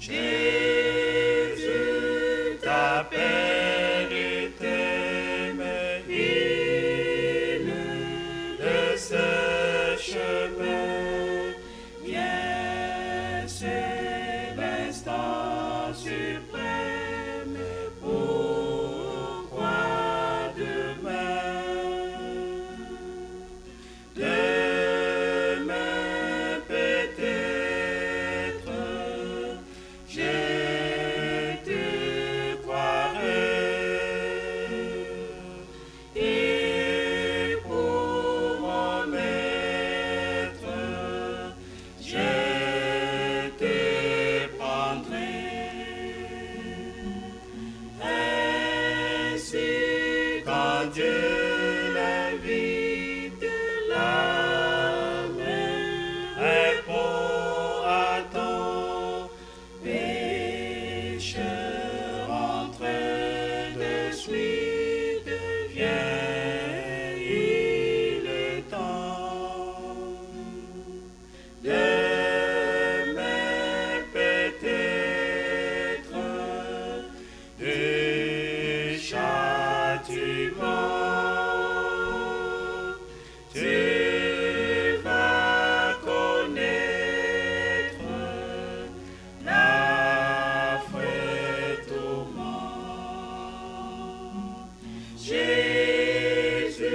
Jésus t'appelle et t'aime, il de ce chemin. Viens, c'est l'instant suprême. Pourquoi demain? Demain peut-être je te croirai. Et pour mon maître, je te prendrai. Ainsi, quand Dieu l'invite, l'âme répond à ton péché, rentre de suite, viens, il est temps. Demain peut-être de châtiment, tu vas connaître l'affreux tourment. Jésus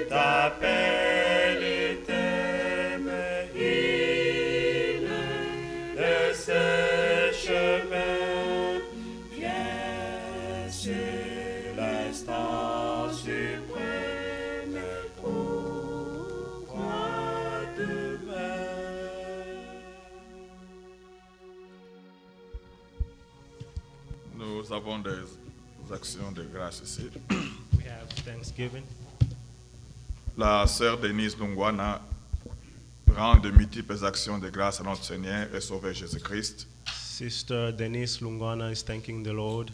t'appelle et t'aime, il de ce chemin. Viens, c'est l'instant suprême. Pourquoi demain? Nous avons des actions de grâce ici. We have Thanksgiving. La sœur Denise Lungwana rend de multiples actions de grâce à notre Seigneur et Sauveur Jésus-Christ Sister Denise Lungwana is thanking the Lord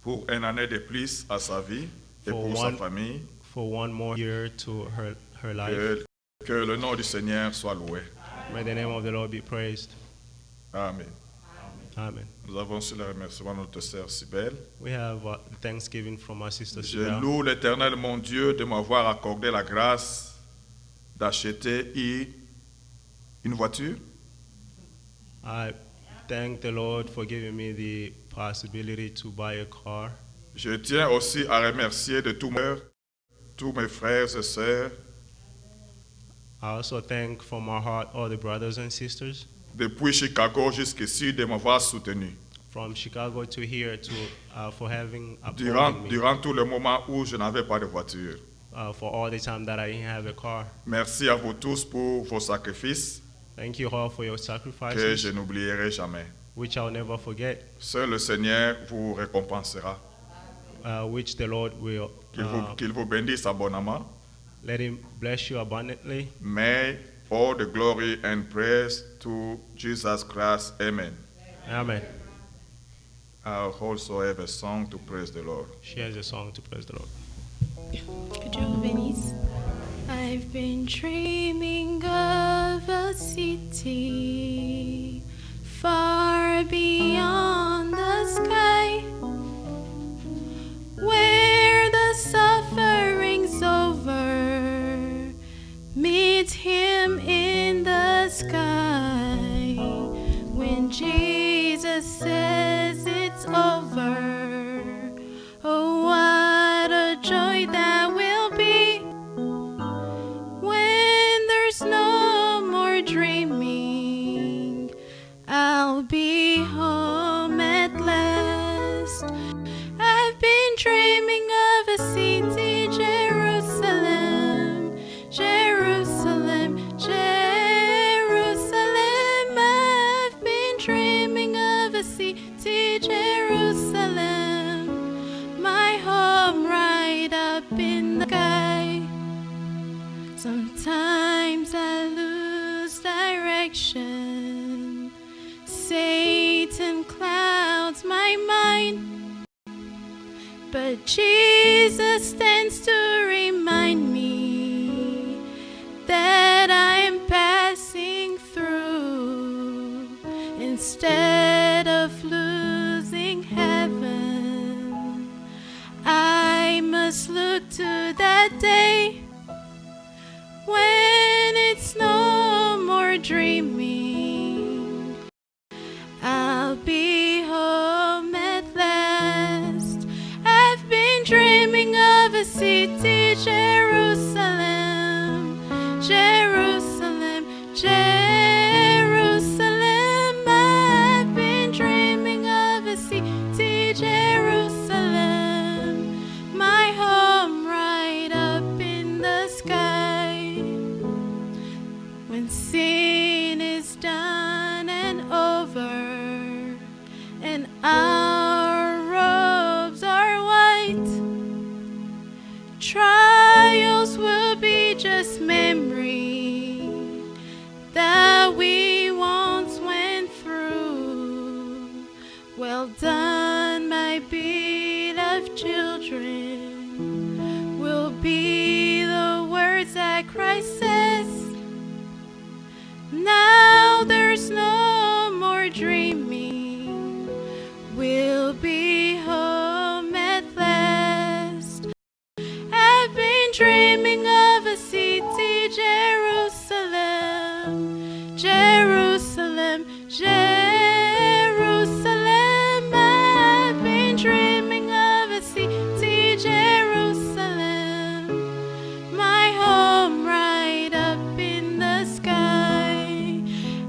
pour une année de plus à sa vie et For pour sa one- famille. for one more year to her life. Que le nom du Seigneur soit loué. May the name of the Lord be praised. Amen. Amen. Nous avons aussi le remerciement de notre sœur Sibelle. We have Thanksgiving from our sister Je Sibel. loue l'Éternel mon Dieu de m'avoir accordé la grâce d'acheter une voiture. I thank the Lord for giving me the possibility to buy a car. Je tiens aussi à remercier de tous mes frères et sœurs I also thank from our heart all the brothers and sisters depuis Chicago jusqu'ici de m'avoir soutenu from Chicago to here for having durant, upholding me, durant tout le moment où je n'avais pas de voiture. for all the time that I didn't have a car. Merci à vous tous pour vos sacrifices Thank you all for your que sacrifices, je n'oublierai jamais. which I'll never forget, Seul le Seigneur vous récompensera. which the Lord will Qu'il vous bénisse abondamment. let Him bless you abundantly. May all the glory and praise to Jesus Christ. Amen. Amen. I also have a song to praise the Lord. She has a song to praise the Lord. Good job, Venice. I've been dreaming of a city far beyond the sky, where the suffering's over, meet Him in the sky. When Jesus says it's over, oh, what a joy that will be when there's no more dreaming. I'll be home at last. I've been dreaming of a city, Jerusalem, Jerusalem, Jerusalem. I've been dreaming of a city, Jerusalem, my home right up in the sky. Sometimes I lose direction. Satan clouds my mind, but Jesus stands to remind me that I am passing through, and Instead of losing heaven, I must look to that day when it's no more dreaming. I'll be home at last. I've been dreaming of a city, Jerusalem, Jerusalem, Jerusalem. I've been dreaming of a city, Jerusalem, my home right up in the sky. When sin is done and over, and our robes are white, trials will be just memory that we once went through. Well done, my beloved children, will be the words that Christ says. Now there's no more dreaming, we'll be home at last. I've been dreaming of a city, Jerusalem, Jerusalem, Jerusalem. I've been dreaming of a city, Jerusalem, my home right up in the sky.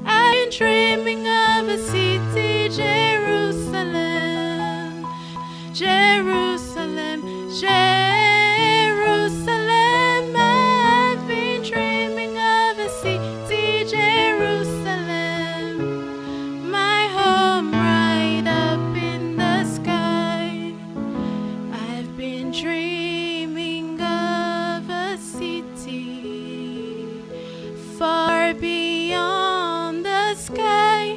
I've been dreaming of a city, Jerusalem, Jerusalem, Jerusalem. I've been dreaming of a city, Jerusalem, my home right up in the sky. I've been dreaming of a city far beyond the sky,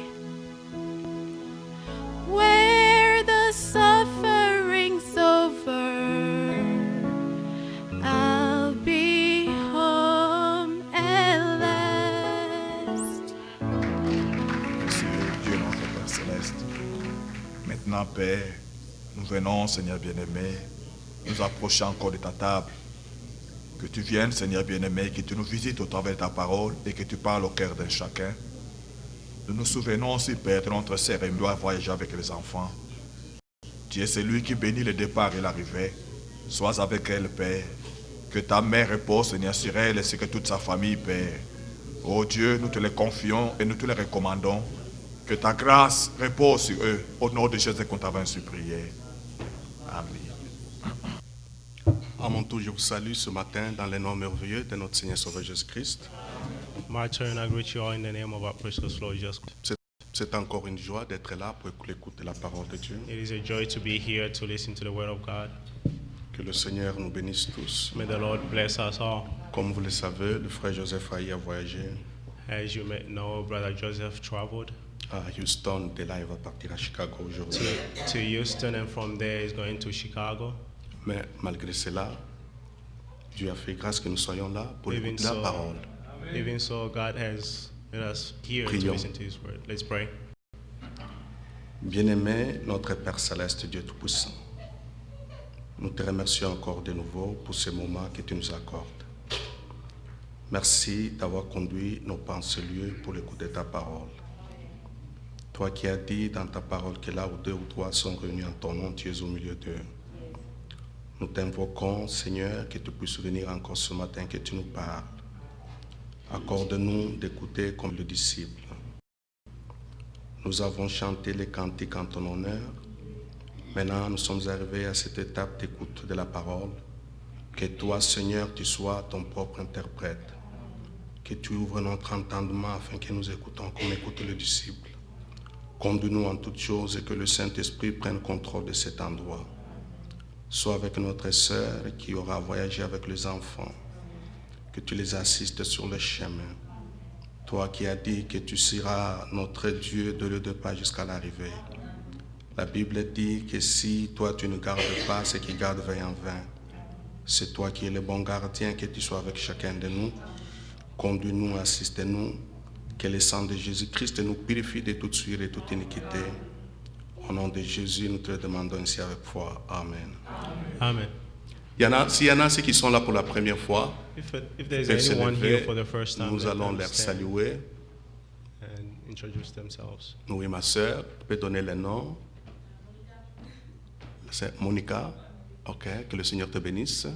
where the suffering's over. I'll be home at last. Monsieur Dieu notre Père Céleste, maintenant Père, nous venons Seigneur bien-aimé, nous approchons encore de ta table. Que tu viennes Seigneur bien-aimé, que tu nous visites au travers de ta parole et que tu parles au cœur d'un chacun. Nous nous souvenons aussi Père de notre sœur et doit voyager avec les enfants. Tu es celui qui bénit le départ et l'arrivée. Sois avec elle Père. Que ta mère repose Seigneur sur elle ainsi que toute sa famille Père. Oh Dieu, nous te les confions et nous te les recommandons. Que ta grâce repose sur eux. Au nom de Jésus qu'on t'a ainsi prié. Amen. À mon tour, je vous salue ce matin dans le nom merveilleux de notre Seigneur Sauveur Jésus-Christ. My turn, I greet you all in the name of our precious Lord Jesus. C'est encore une joie d'être là pour écouter la parole de Dieu. It is a joy to be here to listen to the word of God. Que le Seigneur nous bénisse tous. May the Lord bless us all. Comme vous le savez, le frère Joseph Aïe a voyagé As you may know, Brother Joseph traveled à Houston. De là, il va partir à Chicago aujourd'hui. to Houston, and from there he's going to Chicago. Mais malgré cela, Dieu a fait grâce que nous soyons là pour Even écouter la parole. so, God has made us here to Prions. listen to His word. Let's pray. Bien-aimé, notre Père Céleste, Dieu Tout-Puissant, nous te remercions encore de nouveau pour ce moment que tu nous accordes. Merci d'avoir conduit nos pas en ce lieu pour l'écoute de ta parole. Toi qui as dit dans ta parole que là où deux ou trois sont réunis en ton nom, tu es au milieu d'eux. Nous t'invoquons, Seigneur, que tu puisses venir encore ce matin, que tu nous parles. Accorde-nous d'écouter comme le disciple. Nous avons chanté les cantiques en ton honneur. Maintenant, nous sommes arrivés à cette étape d'écoute de la parole. Que toi, Seigneur, tu sois ton propre interprète. Que tu ouvres notre entendement afin que nous écoutons comme écoute le disciple. Conduis-nous en toutes choses et que le Saint-Esprit prenne contrôle de cet endroit. Sois avec notre sœur qui aura voyagé avec les enfants. Que tu les assistes sur le chemin. Toi qui as dit que tu seras notre Dieu de lieu de pas jusqu'à l'arrivée. La Bible dit que si toi tu ne gardes pas, ceux qui gardent veillent en vain. C'est toi qui es le bon gardien, que tu sois avec chacun de nous. Conduis-nous, assiste-nous Que le sang de Jésus-Christ nous purifie de toute souillure et toute iniquité. Au nom de Jésus, nous te le demandons ainsi avec foi. Amen. Amen. S'il y en a ceux qui sont là pour la première fois, If ils there's peuvent se anyone here lever. for the first time, Nous let allons them leur stand saluer. and introduce themselves. Oui, ma soeur, tu peux donner le nom. C'est Monica. Ok, que le Seigneur te bénisse.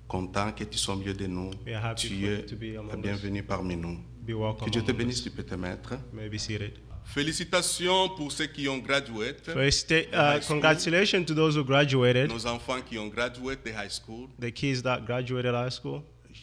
Content que tu sois au milieu de nous. We are happy Tu es to be among la us. bienvenue parmi nous. Be welcome. Que Dieu te among bénisse, us. tu peux te mettre. You may be seated. Félicitations pour ceux qui ont gradué. First, high school. congratulations to those who graduated, Nos enfants qui ont gradué de high school. the kids that graduated high school.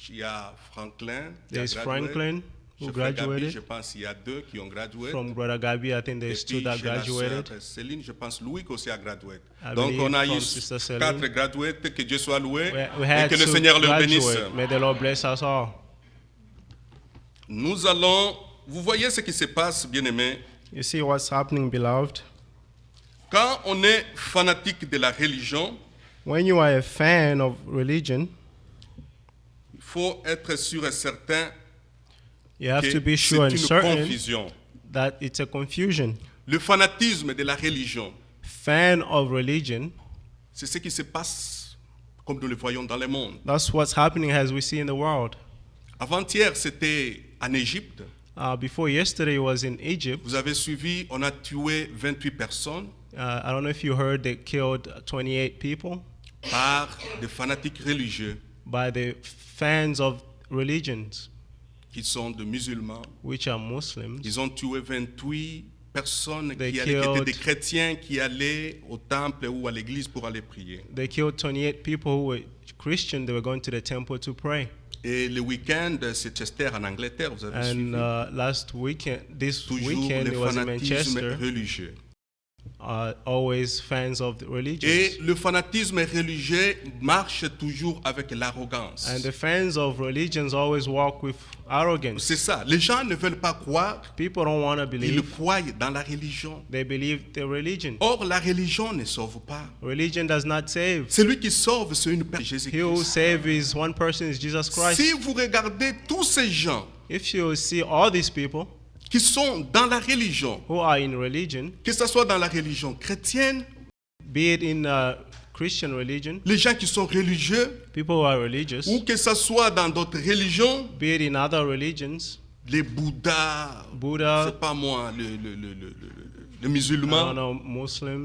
Il y a Franklin. qui a There's gradué. Franklin, who Chez Frère Gabi, graduated. je pense qu'il y a 2 qui ont gradué. From Brother Gabi, I think Et there's puis two that chez la graduated. sœur Céline, je pense Louis qui aussi a gradué. I Donc believe on a from eu Sister Céline. 4 gradués, que Dieu soit loué We et had que le to Seigneur leur bénisse. graduate. May the Lord bless us all. Nous allons, vous voyez ce qui se passe, bien-aimés. You see what's happening, beloved? Quand on est fanatique de la religion, When you are a fan of religion, il faut être sûr et certain you have que to be c'est sure and une certain confusion. that it's a confusion. Le fanatisme de la religion, Fan of religion, c'est ce qui se passe comme nous le voyons dans le monde. that's what's happening as we see in the world. Avant-hier, c'était en Égypte. Before yesterday was in Egypt. Vous avez suivi, on a tué 28 personnes I don't know if you heard they killed 28 people par des fanatiques religieux by the fans of religions, qui sont des musulmans. which are Muslims. Ils ont tué 28 personnes They qui étaient killed- des chrétiens qui allaient au temple ou à l'église pour aller prier. They killed 28 people who were Christian. They were going to the temple to pray. Et le week-end, c'est Chester en Angleterre, vous avez suivi. And this Toujours weekend, le it was in fanatisme Manchester. religieux. Always fans of the Et religions. le fanatisme religieux marche toujours avec l'arrogance. And the fans of religions always walk with arrogance. C'est ça. Les gens ne veulent pas croire, People don't want to ils believe. croient dans la religion. They believe the religion. Or, la religion ne sauve pas. Religion does not save. Celui qui sauve, c'est une personne, He who Jésus-Christ. saves is one person, is Jesus Christ. Si vous regardez tous ces gens If you see all these people qui sont dans la religion, who are in religion, que ce soit dans la religion chrétienne, be it in Christian religion, les gens qui sont religieux, people who are religious, ou que ce soit dans d'autres religions, be it in other religions, les Bouddhas, Buddha, c'est pas moi, les I don't musulmans, know, Muslims,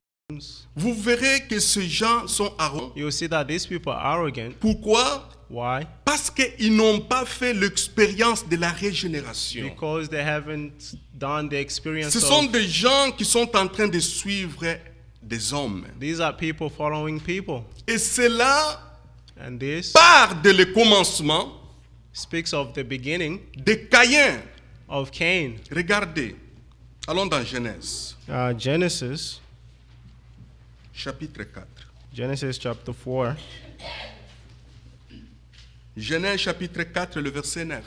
vous verrez que ces gens sont arrogants. you'll see that these people are arrogant. Pourquoi? Why? Parce qu'ils n'ont pas fait l'expérience de la régénération. Because they haven't done the experience Ce sont of, des gens qui sont en train de suivre des hommes. these are people following people. Et cela And this part de le commencement speaks of the beginning de Caïn. of Cain. Regardez, allons dans Genèse, Genesis chapitre 4. Genesis chapter 4. Genèse chapitre 4, le verset 9.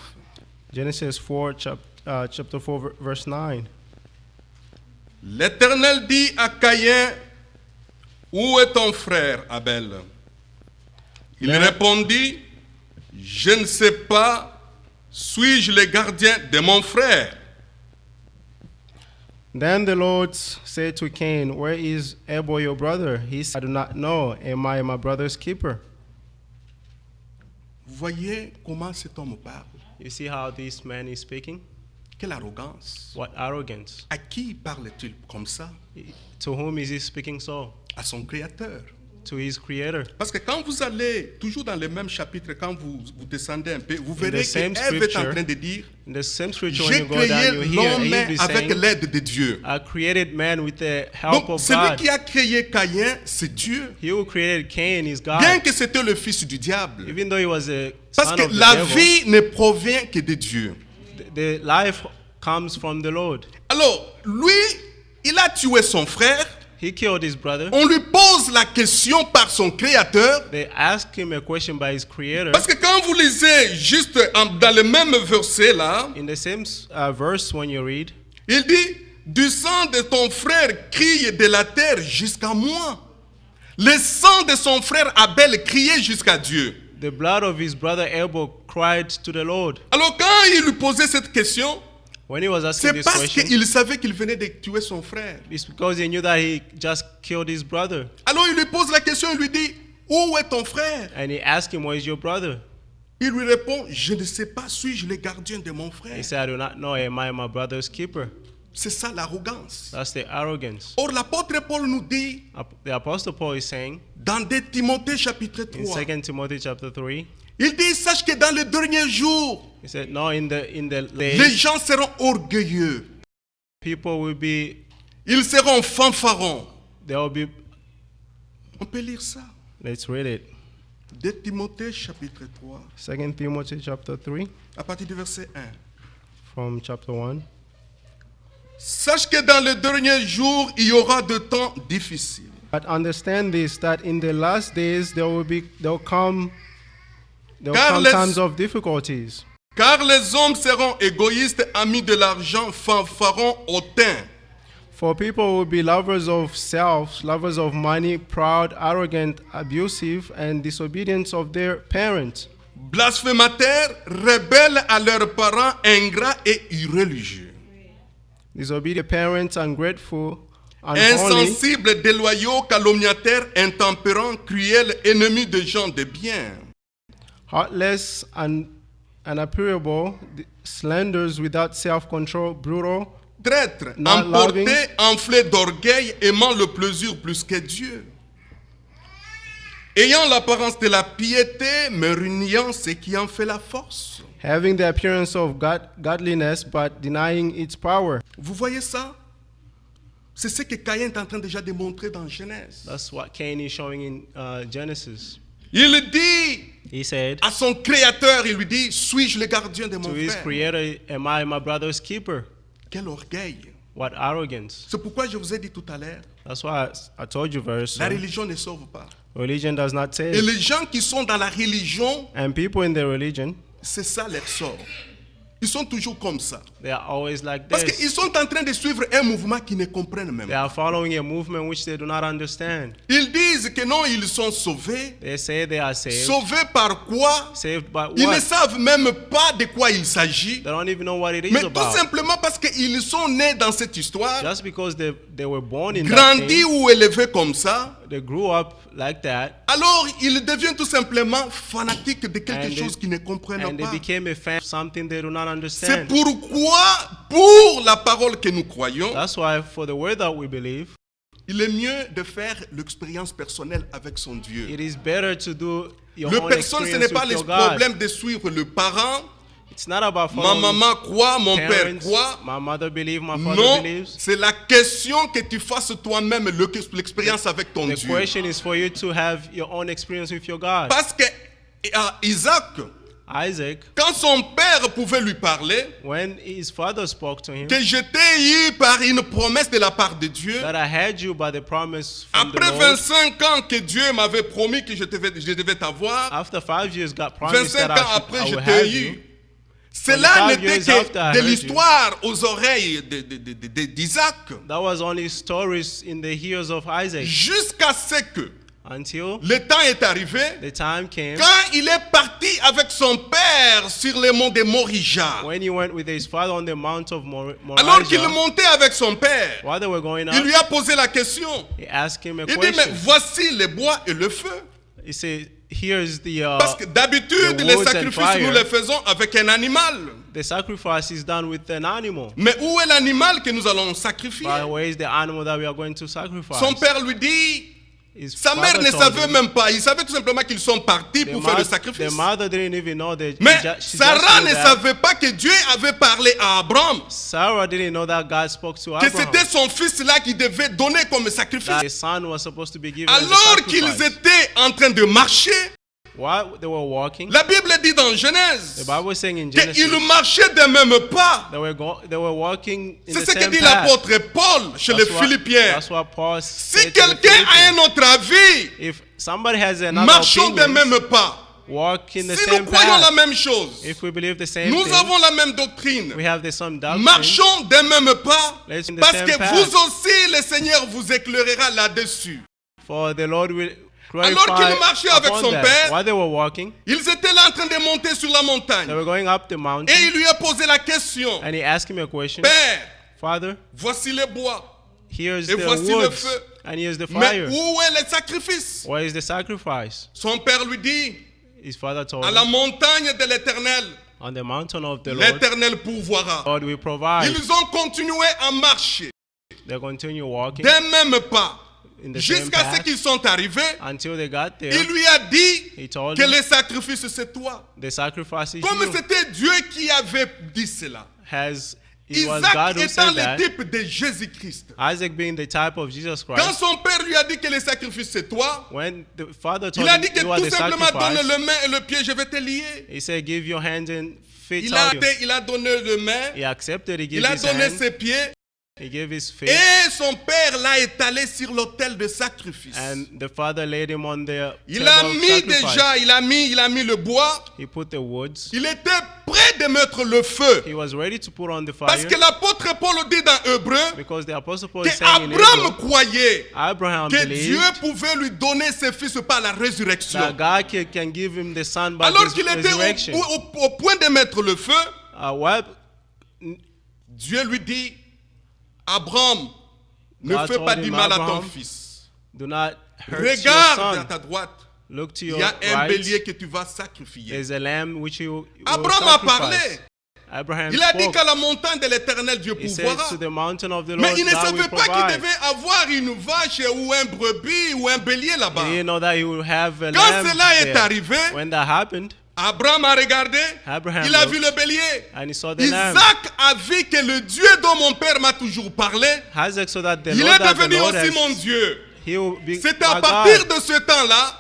Genesis 4, chapter 4, verse 9. L'Éternel dit à Caïn, où est ton frère Abel? Il Mais- répondit, je ne sais pas, suis-je le gardien de mon frère? Then the Lord said to Cain, where is Abel your brother? He said, I do not know. Am I my brother's keeper? Vous voyez comment cet homme parle? You see how this man is speaking? Quelle arrogance! What arrogance. À qui parle-t-il comme ça? To whom is he speaking so? À son Créateur. To his creator. Parce que quand vous allez toujours dans le même chapitre, quand vous descendez un peu, vous verrez the same qu'Ève est en scripture, train de dire, In the same scripture, when j'ai you go créé down, you hear l'homme Eve is avec saying, l'aide de Dieu. I created man with the help Donc of celui God. qui a créé Caïn, c'est Dieu. He who created Cain is God. Bien que c'était le fils du diable. Even though he was a Parce son que of the la devil, vie ne provient que de Dieu. the life comes from the Lord. Alors, lui, il a tué son frère. He killed his brother. On lui pose la question par son créateur. They asked him a question by his creator. Parce que quand vous lisez juste dans le même verset là, In the same verse, when you read, il dit, du sang de ton frère crie de la terre jusqu'à moi. Le sang de son frère Abel criait jusqu'à Dieu. the blood of his brother Abel cried to the Lord. Alors quand il lui posait cette question, When he was asking C'est this parce question, qu'il savait qu'il venait de tuer son frère. it's because he knew that he just killed his brother. Alors il lui pose la question, il lui dit, où est ton frère? And he asked him, where is your brother? Il lui répond, je ne sais pas, suis-je le gardien de mon frère? He said, I do not know, am I my brother's keeper? C'est ça l'arrogance. That's the arrogance. Or l'apôtre Paul nous dit, The Apostle Paul is saying dans 2 Timothée chapitre in 3, 2 Timothy chapter 3, il dit, sache que dans les derniers jours, he said, no, in the les days, gens seront orgueilleux. people will be, Ils seront fanfarons. there will be, On peut lire ça. let's read it. 2 Timothée chapitre 3, 2 Timothy chapter 3, à partir du verset 1. from chapter 1. Sache que dans les derniers jours, il y aura de temps difficiles. But understand this, that in the last days there will come Car les- times of difficulties. Car les hommes seront égoïstes, amis de l'argent, fanfarons, hautains. For people will be lovers of self, lovers of money, proud, arrogant, abusive, and disobedient of their parents, Blasphémateurs, rebelles à leurs parents, ingrats et irréligieux. disobedient parents, ungrateful, unholy, Insensibles, déloyaux, calomniateurs, intempérants, cruels, ennemis des gens de bien. heartless, unappeasable, slanders without self-control, brutal, Traîtres, Not emportés, loving. enflés d'orgueil, aimant le plaisir plus que Dieu. Ayant l'apparence de la piété, mais reniant ce qui en fait la force. having the appearance of godliness but denying its power. Vous voyez ça? C'est ce que Caïn est en train déjà de montrer dans Genèse. That's what Cain is showing in Genesis. Il dit He said à son créateur, il lui dit, suis-je le gardien de mon to his frère? creator, am I my brother's keeper? Quel orgueil. What arrogance. C'est pourquoi je vous ai dit tout à l'heure, That's why I told you very la soon. religion ne sauve pas. Religion does not Et save. les gens qui sont dans la religion, And people in the religion, c'est ça leur sort. Ils sont toujours comme ça. they are always like Parce this. qu'ils sont en train de suivre un mouvement qu'ils ne comprennent même They pas. are following a movement which they do not understand. Ils disent que non, ils sont sauvés. They say they are saved. Sauvés par quoi? Saved by Ils ne what? savent même pas de quoi il s'agit. They don't even know what it is Mais tout about. simplement parce qu'ils sont nés dans cette histoire, Just because they were born in that grandis thing, ou élevés comme ça, they grew up like that, alors ils deviennent tout simplement fanatiques de quelque And they- chose qu'ils ne comprennent and they pas. became a fan of something they do not C'est understand. pourquoi, pour la parole que nous croyons, That's why for the word that we believe, il est mieux de faire l'expérience personnelle avec son Dieu. it is better to do your Le own personne, ce n'est experience pas with le your God. problème de suivre le parent. It's not about Ma following maman croit, mon père parents. croit. My mother believes, my father Non, believes. c'est la question que tu fasses toi-même l'expérience avec ton The Dieu. question is for you to have your own experience with your God. Parce que Isaac, Isaac, quand son père pouvait lui parler, when his father spoke to him, que je t'ai eu par une promesse de la part de Dieu, that I had you by the promise from the après Lord. 25 ans que Dieu m'avait promis que je devais t'avoir, After 5 years, God promised 25 that ans après, I je will t'ai have eu. you. Cela 25 n'était years after I que heard de you. l'histoire aux oreilles d'Isaac, That was only stories in the ears of Isaac jusqu'à ce que until le temps est arrivé, the time came quand il est parti avec son père sur le mont de Morija. when he went with his father on the mount of Alors qu'il Moriah. montait avec son père, While they were going il up, lui a posé la question. he asked him a Il dit, mais question. voici le bois et le feu. He said, here's Parce que d'habitude, the les woods and sacrifices, fire. nous les faisons avec un animal. the sacrifice is done with an animal. Mais où est l'animal que nous allons sacrifier? But where is the animal that we are going to sacrifice? Son père lui dit, His sa mère father ne told savait him. même pas. Il savait tout simplement qu'ils sont partis The pour faire le the sacrifice. mother didn't even know that. Mais she just Sarah knew ne that. savait pas que Dieu avait parlé à Abraham. Sarah didn't know that God spoke to Que Abraham. c'était son fils là qui devait donner comme sacrifice. That his son was supposed to be given as a Alors qu'ils sacrifice. étaient en train de marcher, While they were walking, la Bible dit dans the Genèse Bible is saying in Genesis, qu'ils marchaient des mêmes pas. they were walking in C'est the ce que same dit path. l'apôtre Paul chez les Philippiens. That's what Paul Si said to the quelqu'un a Philippians. un autre avis, If somebody has another marchons des opinion, mêmes pas. walk in the Si same nous croyons la path. même chose, If we believe the same nous thing, avons la même doctrine. we have the same doctrine. Marchons des mêmes pas, Let's in the parce same que path. vous aussi, le Seigneur vous éclairera là-dessus. For the Lord will Alors glorify qu'il marchait avec upon son that. père, While they were walking, ils étaient là en train de monter sur la montagne. they were going up the mountain, Et il lui a posé la question. and he asked him a question. Père, Father, voici les bois. here's Et the voici le woods, feu. and here's the Mais fire. où est le sacrifice? Where is the sacrifice? Son père lui dit, His father told à la him, montagne de l'Éternel, on the mountain of the Lord, l'Éternel pourvoira. God will provide. Ils ont continué à marcher They continue walking d'un même pas in the same jusqu'à ce path qu'ils sont arrivés. until they got there. Il lui a dit He told que him, le sacrifice c'est toi. the sacrifice is Comme you. c'était Dieu qui avait dit cela. It was Isaac God who étant said le that. type de Jésus-Christ. Isaac being the type of Jesus Quand Christ. son père lui a dit que le sacrifice c'est toi, When the father told il a him dit que you are tout the simplement donne sacrifice, le main et le pied, je vais te lier. he said, give your hands and feet Il a, out you. il a donné le main, He accepted, he gave il a his donné hand, ses pieds he gave his feet, et son père l'a étalé sur l'autel de sacrifice. and the father laid him on the Il table a of mis sacrifice. déjà, il a mis le bois. He put the woods. Il était prêt de mettre le feu. He was ready to put on the Parce fire que l'apôtre Paul dit dans Hébreu because the apostle Paul que is saying in Abraham Hebrew, croyait Abraham que believed Dieu pouvait lui donner ses fils par la résurrection. that God can give him the son by Alors his qu'il était resurrection. au point de mettre le feu, What Dieu lui dit, Abraham, ne God fais pas told du him, mal à ton Abraham, fils. do not hurt Regarde à your son. ta droite, Look to il your y a un right. bélier que tu vas sacrifier. There's a lamb which you will Abraham a parlé. sacrifice. Abraham Il a dit spoke. qu'à la montagne de l'Éternel, Dieu He said pourvoira. to the mountain of the Mais Lord, il ne God will savait pas qu'il provide. devait avoir une vache ou un brebis ou un bélier là-bas. He didn't know that he would have a Quand lamb cela est there. arrivé, When that happened, Abraham a regardé, Abraham il a looked vu le bélier. and he saw the lamb. Isaac a vu que le Dieu dont mon père m'a toujours parlé, Isaac saw that the il Lord est that the devenu Lord aussi has, mon Dieu. he will be C'est à my partir God. de ce temps-là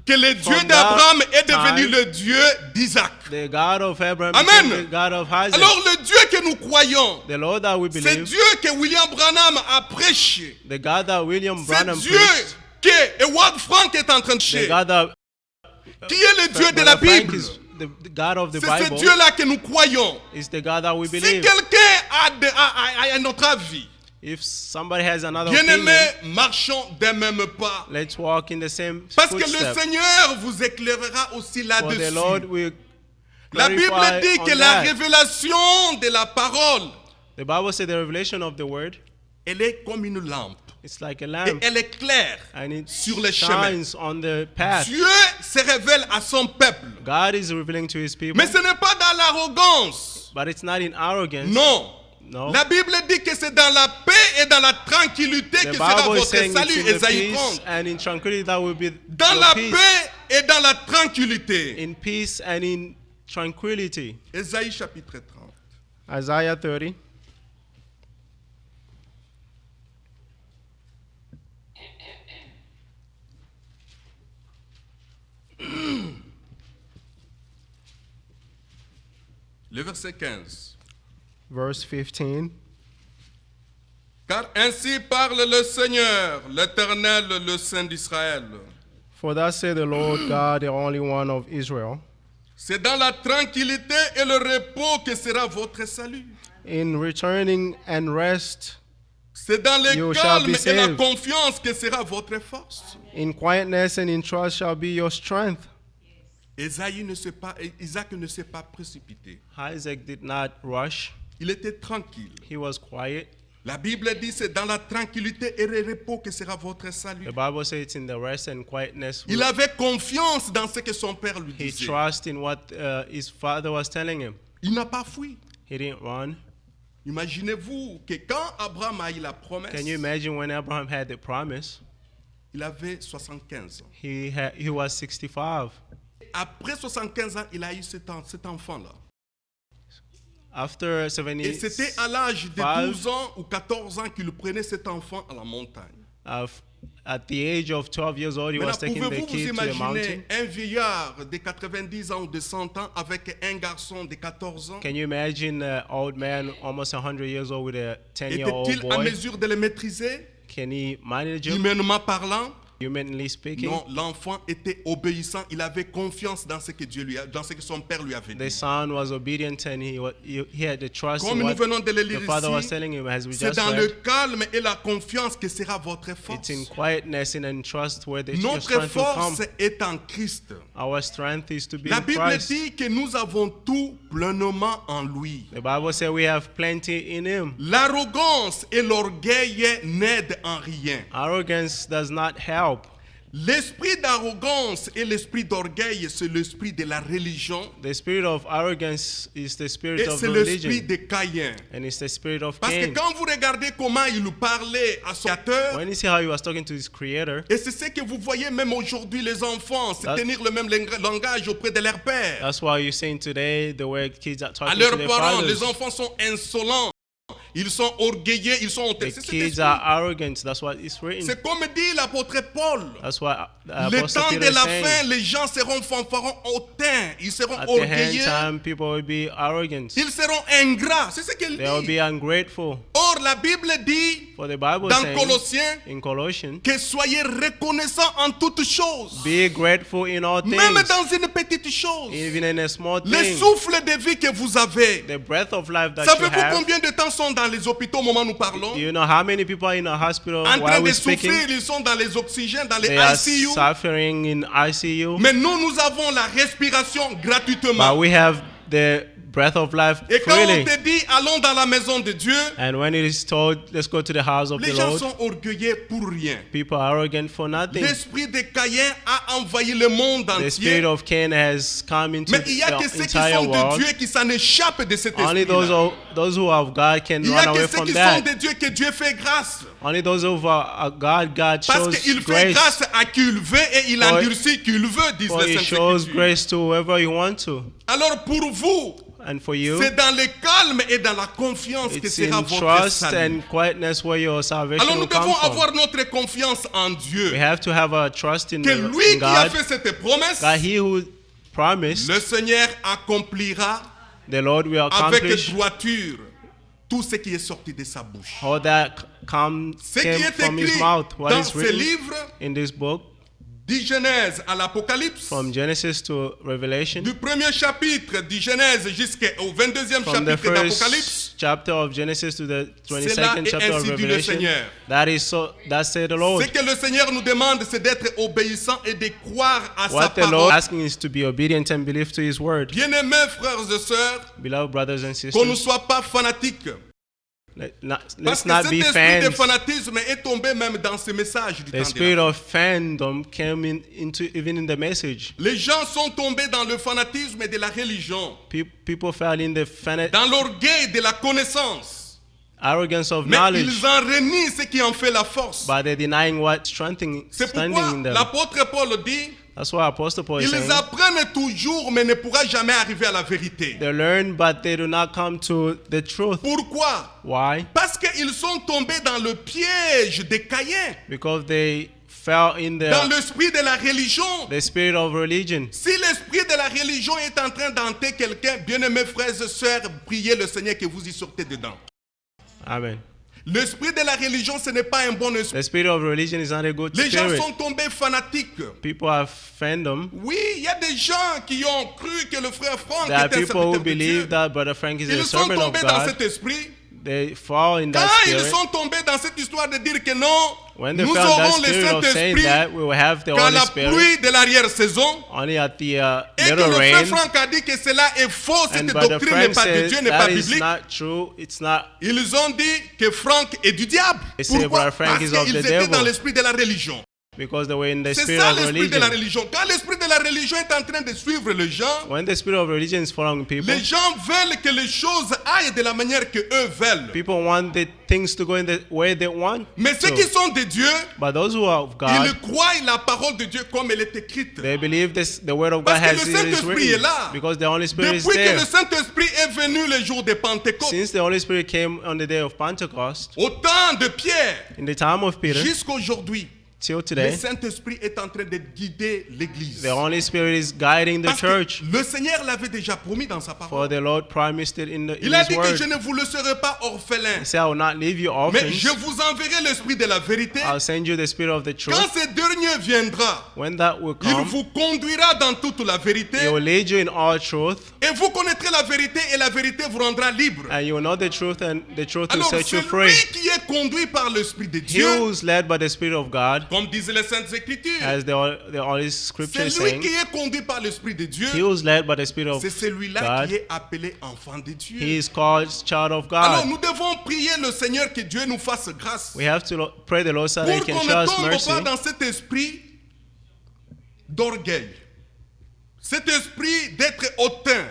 que le Dieu From d'Abraham that est devenu time, le Dieu d'Isaac. The God of Abraham Amen. became the God of Isaac. Alors le Dieu que nous croyons, The Lord that we c'est believe, Dieu que William Branham a prêché. the God that William C'est Branham Dieu preached, que Edward Frank est en train de the chercher. God that Qui est le Dieu de Brother la Frank Bible? is the God of the C'est ce Bible, Dieu-là que nous croyons. is the God that we Si believe. quelqu'un a un autre avis, If somebody has another bien-aimés, opinion, marchons d'un même pas. let's walk in the same Parce que le footsteps. Seigneur vous éclairera aussi For the Lord là-dessus. will La Bible clarify dit on que la that. révélation de la parole, The Bible says the revelation of the word, elle est comme une lampe. it's like a Et lamp, elle éclaire and it sur les chemins. shines on the path. Dieu se révèle à son peuple. God is revealing to his people, Mais ce n'est pas dans l'arrogance. but it's not in arrogance. Non. No. La Bible dit que c'est dans la paix et dans la tranquillité The que sera Bible is votre saying it's salut. in the Ésaïe peace 30. and in tranquility that will be Dans your la peace. paix et dans la tranquillité. In peace and in tranquility. Ésaïe chapitre 30. Isaiah 30. Le verset 15. Verse 15. Car ainsi parle le Seigneur, l'Éternel, le Saint d'Israël. For thus said the Lord God, the only one of Israel, C'est dans la tranquillité et le repos que sera votre salut. in returning and rest, C'est dans le You shall calme be et la saved. confiance que sera votre force. in quietness and in trust shall be your strength. Isaac ne s'est pas précipité. Isaac did not rush. Il était tranquille. He was quiet. La Bible dit c'est dans la tranquillité et le repos que sera votre salut. The Bible says it's in the rest and quietness. Il avait confiance dans ce que son père lui He disait. trusted in what his father was telling him. Il n'a pas fui. He didn't run. Imaginez-vous que quand Abraham a eu la promesse, Can you imagine when Abraham had the promise? il avait 75 ans. He was 65. Après 75 ans, il a eu cet enfant-là. After Et 70, c'était à l'âge de Five. 12 ans ou 14 ans qu'il prenait cet enfant à la montagne. at the age of 12 years old, he was Maintenant, taking the pouvez-vous vous kid to the mountain. imaginer un vieillard de 90 ans ou de 100 ans avec un garçon de 14 ans? Can you imagine an old man, almost 100 years old, with a 10-year-old Était-il en boy? mesure de le maîtriser, Can he manage him humainement parlant? humanly speaking. Non, l'enfant était obéissant. Il avait confiance dans ce que dans ce que son père lui avait The dit. son was obedient and he had the trust Comme in nous what venons de le the lire father was ici, telling him, as we c'est just dans le read. calme et la confiance que sera votre It's force. in quietness and in trust where your Notre strength will come. force est en Christ. Our strength is to be La in Bible Christ. dit que nous avons tout pleinement en lui. The Bible says we have plenty in him. L'arrogance et l'orgueil n'aident en rien. Arrogance does not help. L'esprit d'arrogance et l'esprit d'orgueil, c'est l'esprit de la religion The spirit of arrogance is the spirit et of c'est l'esprit religion. de Caïn. And it's the spirit of Parce que Cain. quand vous regardez comment il parlait à son créateur, When you see how he was talking to his creator, et c'est ce que vous voyez même aujourd'hui les enfants, se That- tenir le même langage auprès de leur père. that's why you're seeing today the way kids are À talking to leurs their parents, fathers. les enfants sont insolents, ils sont orgueilleux, ils sont honteux. The C'est cet kids esprit. are arrogant. That's what is written. C'est comme dit l'apôtre Paul. That's what Le Apostle temps Peter de is la saying. fin, les gens seront fanfarons hautains, ils seront At the end orgueilleux, time, people will be arrogant. ils seront ingrats. C'est ce qu'il They will dit. be ungrateful. Or, la Bible dit For the Bible dans says Colossiens in Colossians, que soyez reconnaissants en toutes choses, be grateful in all même things, dans une petite chose. even in a small Le thing. souffle de vie que vous avez. The breath of life that you Savez-vous have. combien de temps sont dans les hôpitaux au moment où nous parlons? You know how many people are in a hospital En train while de we're speaking? souffrir, ils sont dans les oxygènes, dans les They are ICU. suffering in ICU. Mais nous avons la respiration But gratuitement. we have the breath of life Et quand on freely. te dit allons dans la maison de Dieu, And when it is told, let's go to the house of les the gens Lord, sont orgueilleux pour rien. people are arrogant for nothing. L'esprit de Caïn a envahi le monde The spirit entier. of Cain has come into Mais il y a que the ceux qui entire sont de world. Dieu qui s'en échappent de cet Only esprit. those who have God can Il y run a away que ceux from qui sont that. de Dieu que Dieu fait grâce. Only those who are God, God Parce shows qu'il fait grace. grâce à qui il veut et il For- endurcit qui il veut, disent For les He Saintes shows Écritures. grace to whoever you want to. Alors pour vous, And for you, c'est dans le calme et dans la confiance que it's sera in votre trust salut. and quietness where your salvation Alors nous will come devons from. avoir notre confiance en We Dieu. have to have a trust in, Que in lui qui a God. fait cette promesse, God, He who promised, le Seigneur accomplira the Lord will avec accomplish droiture tout ce qui est sorti de sa bouche. all that came Ce qui est from His écrit mouth. What dans is ce written livre, in this book, du Genèse à l'Apocalypse, from Genesis to Revelation, du premier chapitre du Genèse jusqu'au 22e from the chapitre d'Apocalypse, first chapter of Genesis to the Cela 22nd est chapter of ainsi dit le Revelation, Seigneur. that is so. That said the Lord. ce que le Seigneur nous demande, c'est d'être obéissant et de croire à sa What the Lord parole. asking is to be obedient and believe to His word. Bien-aimés frères et sœurs, Beloved brothers and qu'on ne sisters, soit pas fanatiques. let's Parce que not cet be esprit de fans. fanatisme est tombé même dans ce message du The temps de spirit la fin. of fandom came into even in the message. Les gens sont tombés dans le fanatisme de la religion, People fell in the dans l'orgueil de la connaissance. arrogance of Mais knowledge, ils en renient ce qui en fait la force. but they're denying what standing C'est in pourquoi them. l'apôtre Paul dit, That's why Apostle Paul is ils saying, apprennent toujours mais ne pourra jamais arriver à la vérité. they learn, but they do not come to the truth. Pourquoi? Why? Parce qu'ils sont tombés dans le piège de Caïn, Because they fell in dans l'esprit de la religion. the spirit of religion. Si l'esprit de la religion est en train d'hanter quelqu'un, bien-aimés frères et sœurs, priez le Seigneur que vous y sortez dedans. Amen. L'esprit de la religion, ce n'est pas un bon esprit. The spirit of religion is not a good Les gens spirit. sont tombés fanatiques. People have fandom. Oui, il y a des gens qui ont cru que le frère Franck There are était un people who serviteur de Dieu. believe that Brother Frank is a Ils sont servant of tombés dans God. cet esprit. They fall in Quand that ils spirit. sont tombés dans cette histoire de dire que non, When they nous felt that aurons le spirit of saying Saint-Esprit that, we will have the qu'à Holy la Spirit pluie de l'arrière-saison. only at the Et que middle le frère rain. Franck a dit que cela est faux, cette And Brother doctrine n'est Frank pas de says Dieu, n'est pas that is biblique. not true. It's not. Ils ont dit que Franck est du diable. They say Pourquoi? Brother Frank Parce is of qu'ils the étaient devil. dans l'esprit de la religion. Because they were in the C'est spirit ça of l'esprit de la religion. religion. Quand l'esprit de la religion est en train de suivre les gens, When the spirit of religion is following people, les gens veulent que les choses aillent de la manière que eux veulent. people want the things to go in the way they want. Mais ceux to. qui sont de Dieu, But those who are of ils God, croient la parole de Dieu comme elle est écrite. they believe this, the word of God Parce que has le it is Saint-Esprit est written. là. Because the Holy Spirit is Depuis que there. le Saint-Esprit est venu le jour de Pentecôte, Since the Holy Spirit came on the day of Pentecost, au temps de Pierre, in the time of Peter, jusqu'aujourd'hui, till le today, Saint-Esprit est en train de guider l'Église. the Holy Spirit is guiding the Parce que church. le Seigneur l'avait déjà promis dans sa For parole. the Lord promised it in Il a His dit que word. je ne vous laisserai pas orphelins, He said, I will not leave you mais orphans. je vous enverrai l'Esprit de la vérité. I'll send you the Spirit of the Quand truth. ce dernier viendra, When that will il come, vous conduira dans toute la vérité. He will lead you in all truth, Et vous connaîtrez la vérité et la vérité vous rendra libre. and you will know the truth, and the truth will Alors, set you celui free. qui est conduit par l'Esprit de He Dieu, who is led by the Spirit of God, comme disent les Saintes Écritures, as the Holy Scripture c'est is lui saying, qui est conduit par l'Esprit de Dieu, he who is led by the Spirit of c'est celui-là God, qui est appelé enfant de Dieu. he is called child of Alors, God. nous devons prier le Seigneur que Dieu nous fasse grâce We have to pray the Lord so that He pour can qu'on show ne us tombe mercy. pas dans cet esprit d'orgueil, cet esprit d'être hautain,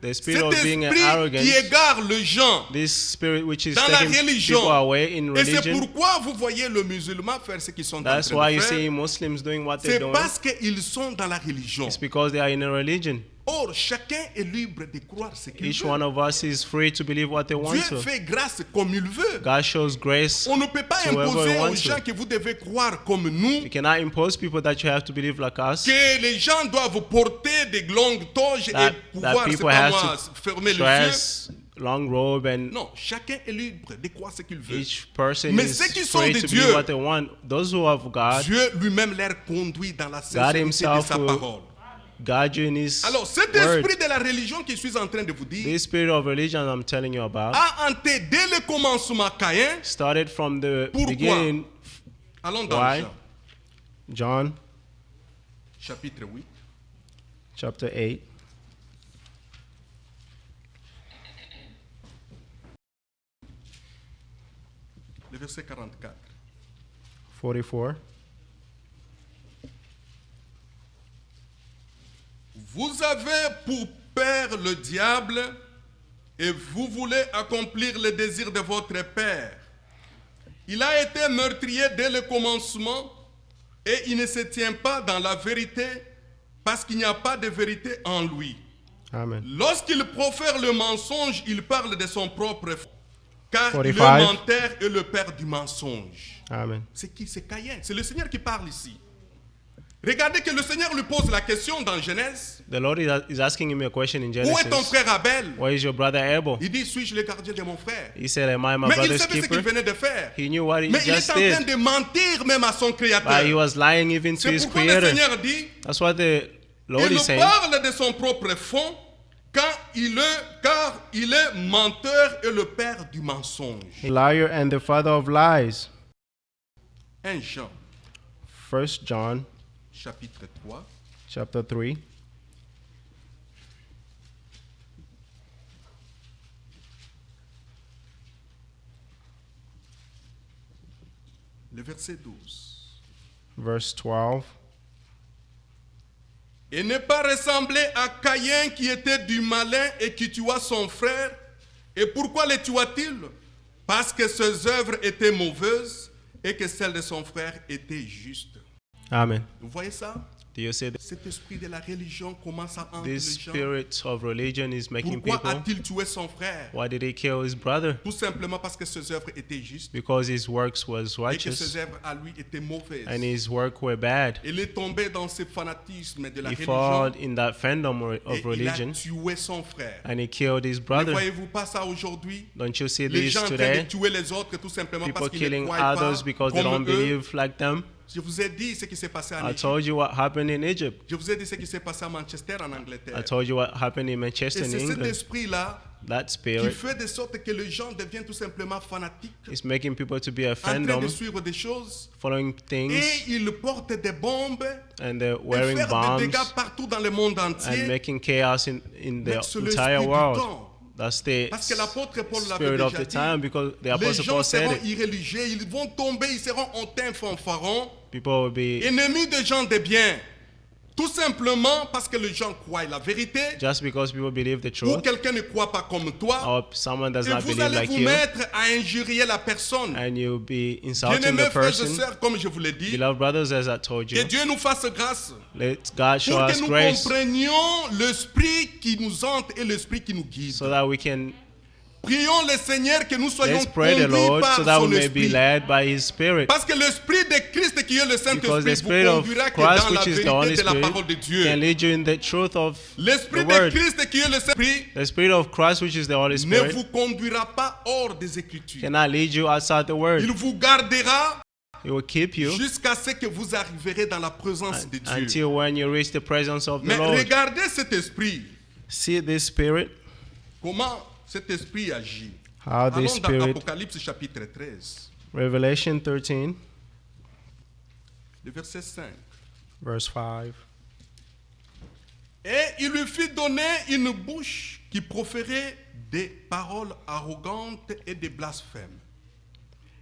The spirit cet of being esprit arrogant, qui égare les gens this spirit which is dans la taking religion. people away in Et c'est religion. pourquoi vous voyez le musulman faire ce qu'ils sont en That's train why de you faire. see Muslims doing what they're C'est doing. parce qu'ils sont dans la religion. It's because they are in a religion. Or, chacun est libre de croire ce qu'il Each veut. one of us is free to believe what they want Dieu to. fait grâce comme il veut. God shows grace. On ne peut pas to whoever imposer he aux wants gens to. que vous devez croire comme nous, You cannot impose people that you have to believe like us. que les gens doivent porter des longues toges et That pouvoir, c'est people pas have moi, to fermer les yeux. dress long robe, and Non, chacun est libre de croire ce qu'il veut. each person Mais is ceux qui sont free de to Dieu, believe what they want. Those who have God, Dieu lui-même leur conduit dans la God sincérité de himself sa will parole. guide you in His Alors, cet word. esprit de la religion que je suis en train de vous dire This spirit of religion I'm telling you about a hanté dès le commencement Caïn. started from the Pourquoi? beginning. Allons dans Why? Jean, John chapitre 8. chapter 8. Le verset 44. 44. Vous avez pour père le diable et vous voulez accomplir les désirs de votre père. Il a été meurtrier dès le commencement et il ne se tient pas dans la vérité parce qu'il n'y a pas de vérité en lui. Amen. Lorsqu'il profère le mensonge, il parle de son propre frère, car le 45. menteur est le père du mensonge. Amen. C'est qui? C'est Caïn. C'est le Seigneur qui parle ici. Regardez que le Seigneur lui pose la question dans Genèse. The Lord is asking him a question in Où est ton Genesis. frère Abel? Where is your brother Abel? Il dit, suis-je le gardien de mon frère? He said, am I my Mais il brother's savait ce qu'il keeper? venait de faire. He knew what he Mais il est just en train did. de mentir même à son But he Créateur. was lying even to C'est his pourquoi le creator. Seigneur dit, That's what the Lord il is saying. parle de son propre fond car il est menteur et le père du mensonge. A liar and the father of lies. 1 Jean, 1 John chapitre 3. chapter 3. Le verset 12. Verse 12. Et ne pas ressembler à Caïn qui était du malin et qui tua son frère. Et pourquoi le tua-t-il? Parce que ses œuvres étaient mauvaises et que celles de son frère étaient justes. Amen. Vous voyez ça? Do you see that? Cet esprit de la religion commence à hanter This les gens. spirit of religion is making Pourquoi people. a-t-il tué son frère? Why did he kill his brother? Tout simplement parce que ses œuvres étaient justes Because his works was et que ses righteous œuvres à lui étaient mauvaises. and his work were bad. Il est tombé dans ce fanatisme de la He religion fought in that fandom et of il a religion tué son frère. and he killed his Ne brother. voyez-vous pas ça aujourd'hui? Don't you see Les this gens en train de today? tuer les autres tout simplement People parce qu'ils ne killing croient others pas because they comme don't eux. believe like them. Je vous ai dit ce qui s'est passé en I Égypte. told you what happened in Egypt. Je vous ai dit ce qui s'est passé à Manchester en I Angleterre. told you what happened in Et Manchester in c'est cet England. esprit-là That qui spirit fait de sorte que les gens deviennent tout simplement fanatiques, is making people to be a en train de fandom, suivre des choses, following et things, ils portent des bombes and they're et wearing faire des bombs dégâts partout dans le monde and entier. making chaos in Mais the c'est entire l'esprit du world. temps. That's the Parce que l'apôtre Paul l'avait spirit of déjà the dit. time, because the Les Apostle gens Paul said seront it. irréligieux, ils vont tomber, ils seront hautains, fanfarons, People will be ennemis des gens de bien. Tout simplement parce que les gens croient la vérité, just because people believe the ou truth, quelqu'un ne croit pas comme toi, or someone does et not vous believe allez like vous you, mettre à injurier la personne. and you'll be insulting Bien-aimés the frères et person. sœurs, comme je vous l'ai dit, Beloved brothers, as I told que you, Dieu nous fasse grâce let God show pour que us nous grace comprenions l'esprit qui nous hante et l'esprit qui nous guide. so that we can Prions le Seigneur que nous soyons Let's pray the conduits Lord par so that we son may be esprit. led by His Spirit. Parce que l'esprit de Christ qui est le Because the Saint-Esprit Spirit vous of conduira que Christ, dans la which is the Holy vérité de la parole de Spirit, Dieu. can lead you in the truth of L'esprit the de Word. Christ qui est le Saint-Esprit The Spirit of Christ, which is the Holy ne Spirit, vous conduira pas hors des Écritures. cannot lead you outside the Word. Il vous gardera It will keep you jusqu'à ce que vous arriverez dans la présence de Dieu. until when you reach the presence of the Mais Lord. regardez cet esprit. See this Spirit, Comment cet esprit agit. how this Allons dans Spirit, Apocalypse chapitre 13, Revelation 13, le verset 5. verse 5. Et il lui fit donner une bouche qui proférait des paroles arrogantes et des blasphèmes.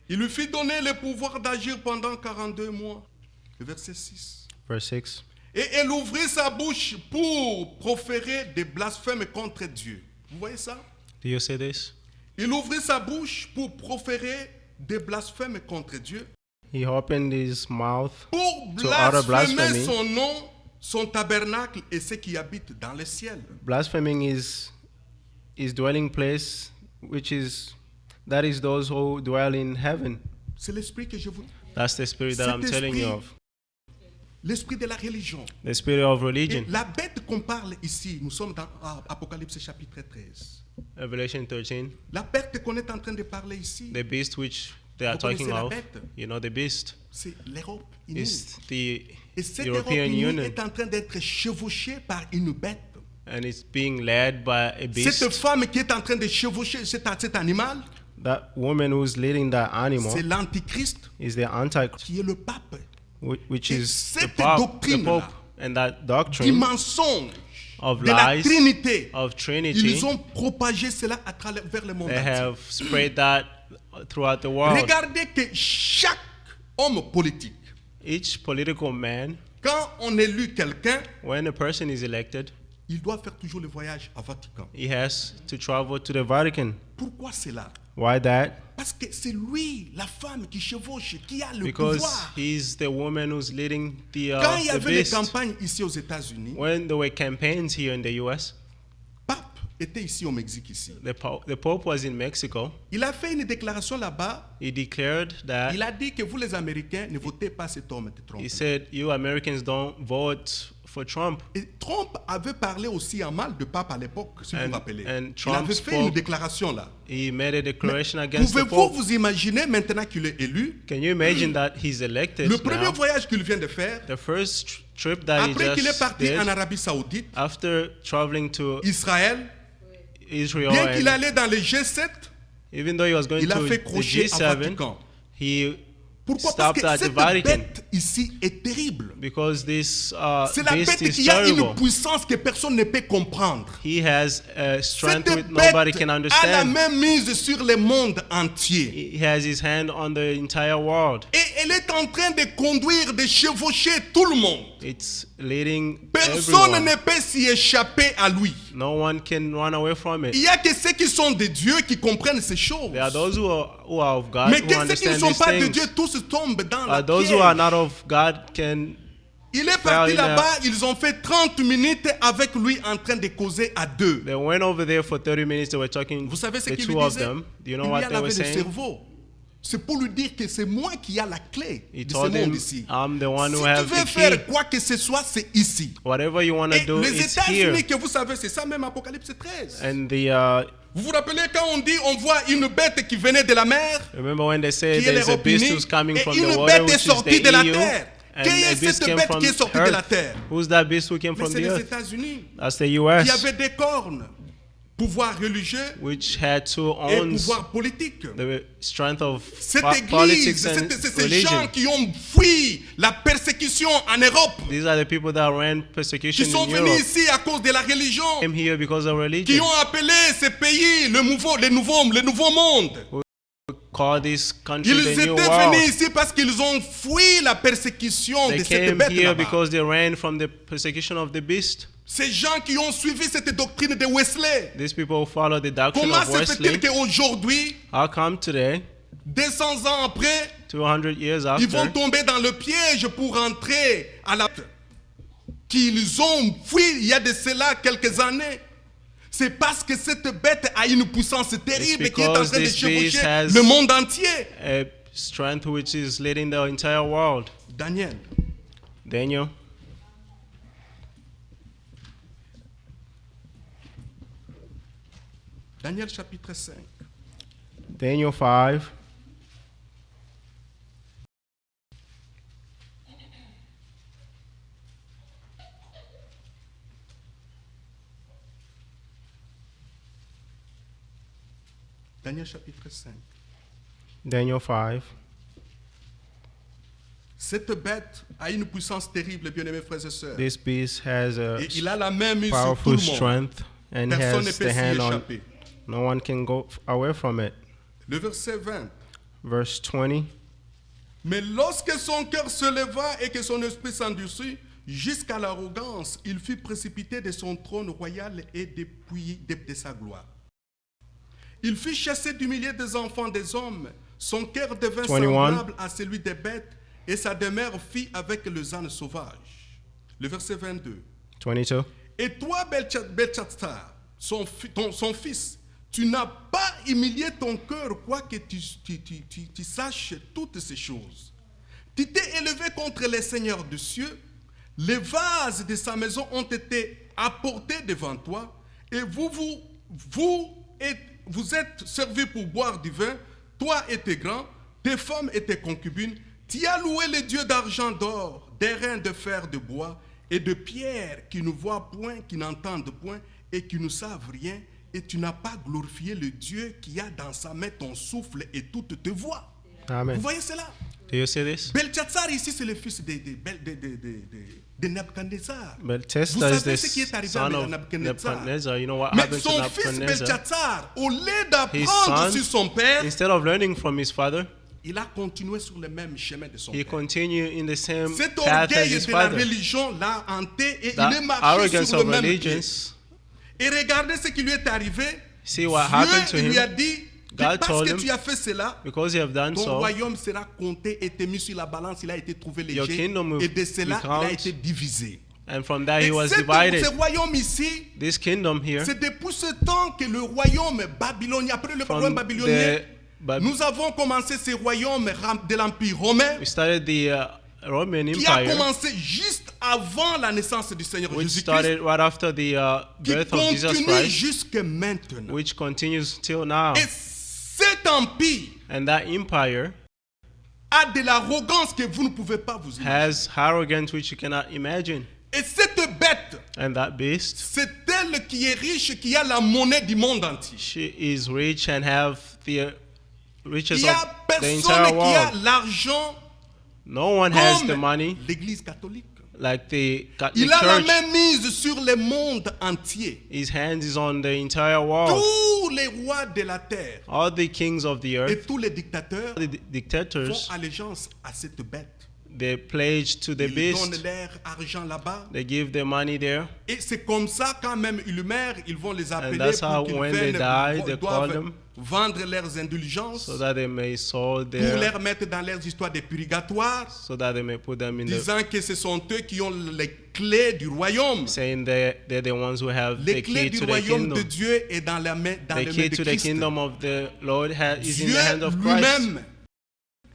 Il lui fit donner le pouvoir d'agir pendant 42 mois. Le verset 6. Verse 6. Et elle ouvrit sa bouche pour proférer des blasphèmes contre Dieu. Vous voyez ça? Do you see this? Il ouvrit sa bouche pour proférer des blasphèmes contre Dieu, He opened his mouth pour to utter blasphémer blasphemy. son nom, son tabernacle et ceux qui habitent dans le ciel. Blaspheming his dwelling place, which is that is those who dwell in heaven. C'est l'esprit que je vous... That's the spirit that I'm Cet telling you esprit, of. l'esprit de la religion. The spirit of Et religion. la bête qu'on parle ici, nous sommes dans Apocalypse chapitre 13. Revelation 13. La bête qu'on est en train de parler ici, The beast which they are Vous talking connaissez la of, bête? you know the beast, c'est l'Europe unie. is the Et cette Europe European unie Union, est en train d'être chevauchée par une bête. and it's being led by a Cette beast. femme qui est en train de chevaucher cet animal, That woman who's leading that c'est animal l'antichrist is the Antichrist, qui est le pape. which Et is the cette Pope, the doctrine-là, Pope, and that Du doctrine mensonge, of de la lies, Trinité. of Trinity, Ils ont propagé cela à travers le monde they entier. have spread that throughout the world. Regardez que chaque homme politique, Each political man, quand on élit quelqu'un, when a person is elected, il doit faire toujours le voyage à Vatican. he has to travel to the Vatican. Pourquoi cela? Why that? Parce que c'est lui, la femme qui chevauche, qui a le Because pouvoir. he's the woman who's leading Quand il y the avait les beast. campagnes ici aux États-Unis, When there were campaigns here in the U.S., Pape était ici au Mexique ici. the Pope was in Mexico. Il a fait une déclaration là-bas. He declared that, Il a dit que vous les Américains ne votez pas cet homme de Trump. he said, you Americans don't vote for Trump. Et Trump avait parlé aussi en mal de Pape à l'époque, si vous vous rappelez. and Il Trump avait fait spoke- une déclaration là. He made a declaration against the Pouvez-vous Pope. vous imaginer maintenant qu'il est élu, Can you imagine that he's elected le premier now? voyage qu'il vient de faire, The first trip that he après qu'il est just parti did, en Arabie Saoudite, after traveling to Israël, Israel, bien qu'il and allait dans le G7, even though he was going il a to fait the crochet à G7, Vatican. he Pourquoi? Parce stopped que at the cette Vatican bête ici est terrible. because this C'est la beast bête is qui a une terrible. puissance que personne ne peut comprendre. He has a strength Cette which nobody bête can a la understand. même mise sur le monde entier. He has his hand on the entire world. Et elle est en train de conduire, de chevaucher tout le monde. It's leading Personne everyone. ne peut s'y échapper à lui. No one can run away from Il it. n'y a que ceux qui sont de Dieu qui comprennent ces choses. There are those who are of God Mais who que ceux qui ne understand sont these pas de things. Dieu, tous tombent dans la But those who are piège. not of God can. Il est parti Well, là-bas, ils ont fait 30 minutes avec lui en train de causer à deux. They went over there for 30 minutes. They were talking, Vous savez ce the qu'il lui two of disait? them. Do you know Il lui what a they were lavé le saying? cerveau. C'est pour lui dire que c'est moi qui a la clé He de ce told monde him, ici. I'm the one Si who tu have veux the faire key. quoi que ce soit, c'est ici. Whatever you want to Et do les is here. États-Unis que vous savez, c'est ça même Apocalypse 13. And the Vous vous rappelez quand on dit on voit une bête qui venait de la mer, remember when they say qui est there's a l'Europe beast unie, who's coming et from une the water, bête est which is sortie de the la EU, terre. and Qui est a beast cette came bête from qui est sortie de la earth. terre? Who's that beast who came Mais from c'est the les earth? États-Unis That's the qui U.S., avaient des cornes, pouvoir religieux which had two et owns pouvoir politique. the strength of Cette politics église, and ces gens religion. qui ont fui la persécution en Europe, These are the people that ran qui persecution sont in venus Europe. ici à cause de la religion, Came here because of qui religion. ont appelé ces pays le nouveau monde. Call this country Ils the étaient new venus world. ici parce qu'ils ont fui la persécution de They cette came bête here là-bas. because they ran from the persecution of the beast. Ces gens qui ont suivi cette doctrine de Wesley. These people who follow the doctrine Comment of se fait-il Wesley. qu'aujourd'hui, How come today, 200 ans après, 200 years ils vont after, tomber dans le piège pour entrer à la... qu'ils ont fui il y a de cela quelques années. C'est parce que cette bête a une puissance terrible qui est en because train de this beast chevaucher has- le monde entier. A strength which is leading the entire world. Daniel, Daniel, Daniel chapitre 5. Daniel 5. Daniel chapitre 5. Daniel 5. Cette bête a une puissance terrible, bien-aimés frères et sœurs. This beast has a Et il a la main mise sur tout powerful le monde. strength and Personne ne has peut the s'y hand on. échapper. No one can go away from it. Le verset 20. Verse 20. Mais lorsque son cœur se leva et que son esprit s'endurcit jusqu'à l'arrogance, il fut précipité de son trône royal et dépouillé de sa gloire. Il fut chassé du milieu des enfants des hommes. Son cœur devint 21. semblable à celui des bêtes et sa demeure fit avec les ânes sauvages. Le verset 22. 22. Et toi, Belshazzar, son fils, tu n'as pas humilié ton cœur, quoique tu saches toutes ces choses. Tu t'es élevé contre les seigneurs des cieux, les vases de sa maison ont été apportés devant toi, et vous êtes servis pour boire du vin, toi et tes grands, tes femmes et tes concubines. Tu as loué les dieux d'argent, d'or, d'airain, de fer, de bois et de pierre qui ne voient point, qui n'entendent point et qui ne savent rien. Et tu n'as pas glorifié le Dieu qui a dans sa main ton souffle et toutes tes voix. Amen. Vous voyez cela? Do you see this? Belshazzar ici, c'est le fils de Nebuchadnezzar. Vous Belshazzar is savez the ce qui est arrivé son à of Nebuchadnezzar. Nebuchadnezzar. You know what Mais happened to son fils Nebuchadnezzar? Belshazzar, au lieu His d'apprendre son, sur son père, instead of learning from his father, il a continué sur le même chemin de son he père. continued in the same Cet path as orgueil his de la father. religion l'a hanté et That il est marché arrogance sur le of même pied. religions. Et regardez ce qui lui est arrivé. See what happened to Dieu lui him? a dit, God parce told que him, tu as fait cela, because you have done ton so, royaume sera compté et été mis sur la balance, il a été trouvé Your léger, kingdom will et de cela, be il a count. été divisé. and from that he Et was ce divided. royaume ici, This kingdom here, c'est depuis ce temps que le royaume babylonien, après le royaume from babylonien, the nous avons commencé ce royaume de l'Empire romain, we started the Roman qui a Empire, commencé juste avant la naissance du Seigneur which Jésus-Christ, started right after the qui birth of Jesus continue Christ, jusqu'à maintenant. which continues till now. Et cet empire And that empire a de l'arrogance que vous ne pouvez pas vous imaginer. has arrogance which you cannot imagine. Et cette bête, And that beast, c'est elle qui est riche, qui a la monnaie du monde entier. she is rich and have the riches Il n'y a of the personne entire qui a world. l'argent No one has the comme money l'Église catholique. like the Catholic Il a la Church. main mise sur le monde entier. His hand is on the entire world. Tous les rois de la terre All the kings of the et earth, tous les dictateurs the font dictators, allégeance à cette bête. they pledge to the Ils donnent beast. leur argent là-bas. They give their money there. Et c'est comme ça, quand même ils meurent, ils vont les appeler that's how pour qu'ils when they viennent, die, they ils call doivent them vendre leurs indulgences so that they may sow pour their, les mettre dans leurs histoires de purgatoire, so that they may put them in the, disant que ce sont eux qui ont les clés du royaume. saying that they're the ones who have Les the clés key du to the royaume de kingdom. Dieu est dans la main, dans The les mains key de to the Christ. kingdom of the Lord is in Dieu the hand of Christ. lui-même,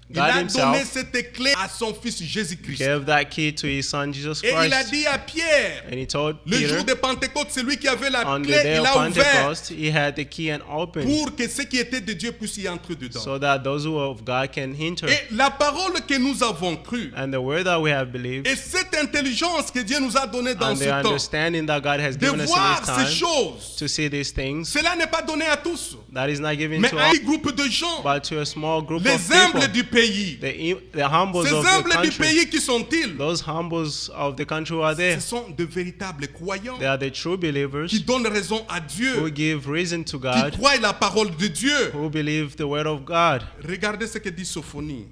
il God a donné himself cette clé à son fils Jésus-Christ. gave that key to his son Jesus Et il a Christ. dit à Pierre, And he told le Peter, jour de Pentecôte, celui qui avait la on the clé, day il of a ouvert Pentecost, he had the key and opened pour que ceux qui étaient de Dieu puissent y entrer dedans. so that those who are of God can enter. Et la parole que nous avons crue, And the word that we have believed et cette intelligence que Dieu nous a donnée dans and ce the temps, understanding that God has de given us in voir this ces time choses, to see these things, cela n'est pas donné à tous, that is not given mais to à all, un groupe de gens, but to a small group of les humbles people. du pays. The humbles Ces of the humbles du country, pays, qui sont-ils? those humbles of the country who are there, Ce sont de véritables croyants they are the true believers qui donnent raison à who Dieu, give reason to qui God, croient la parole de Dieu. who believe the word of God. Regardez ce que dit Sophonie.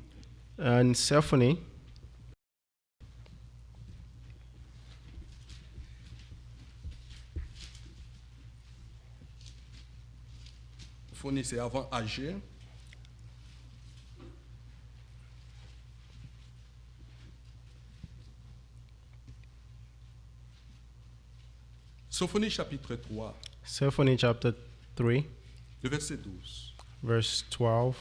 And Symphony, Sophonie, c'est avant Agé. Sophonie chapitre 3. Symphony chapter 3, le verset 12. verse 12.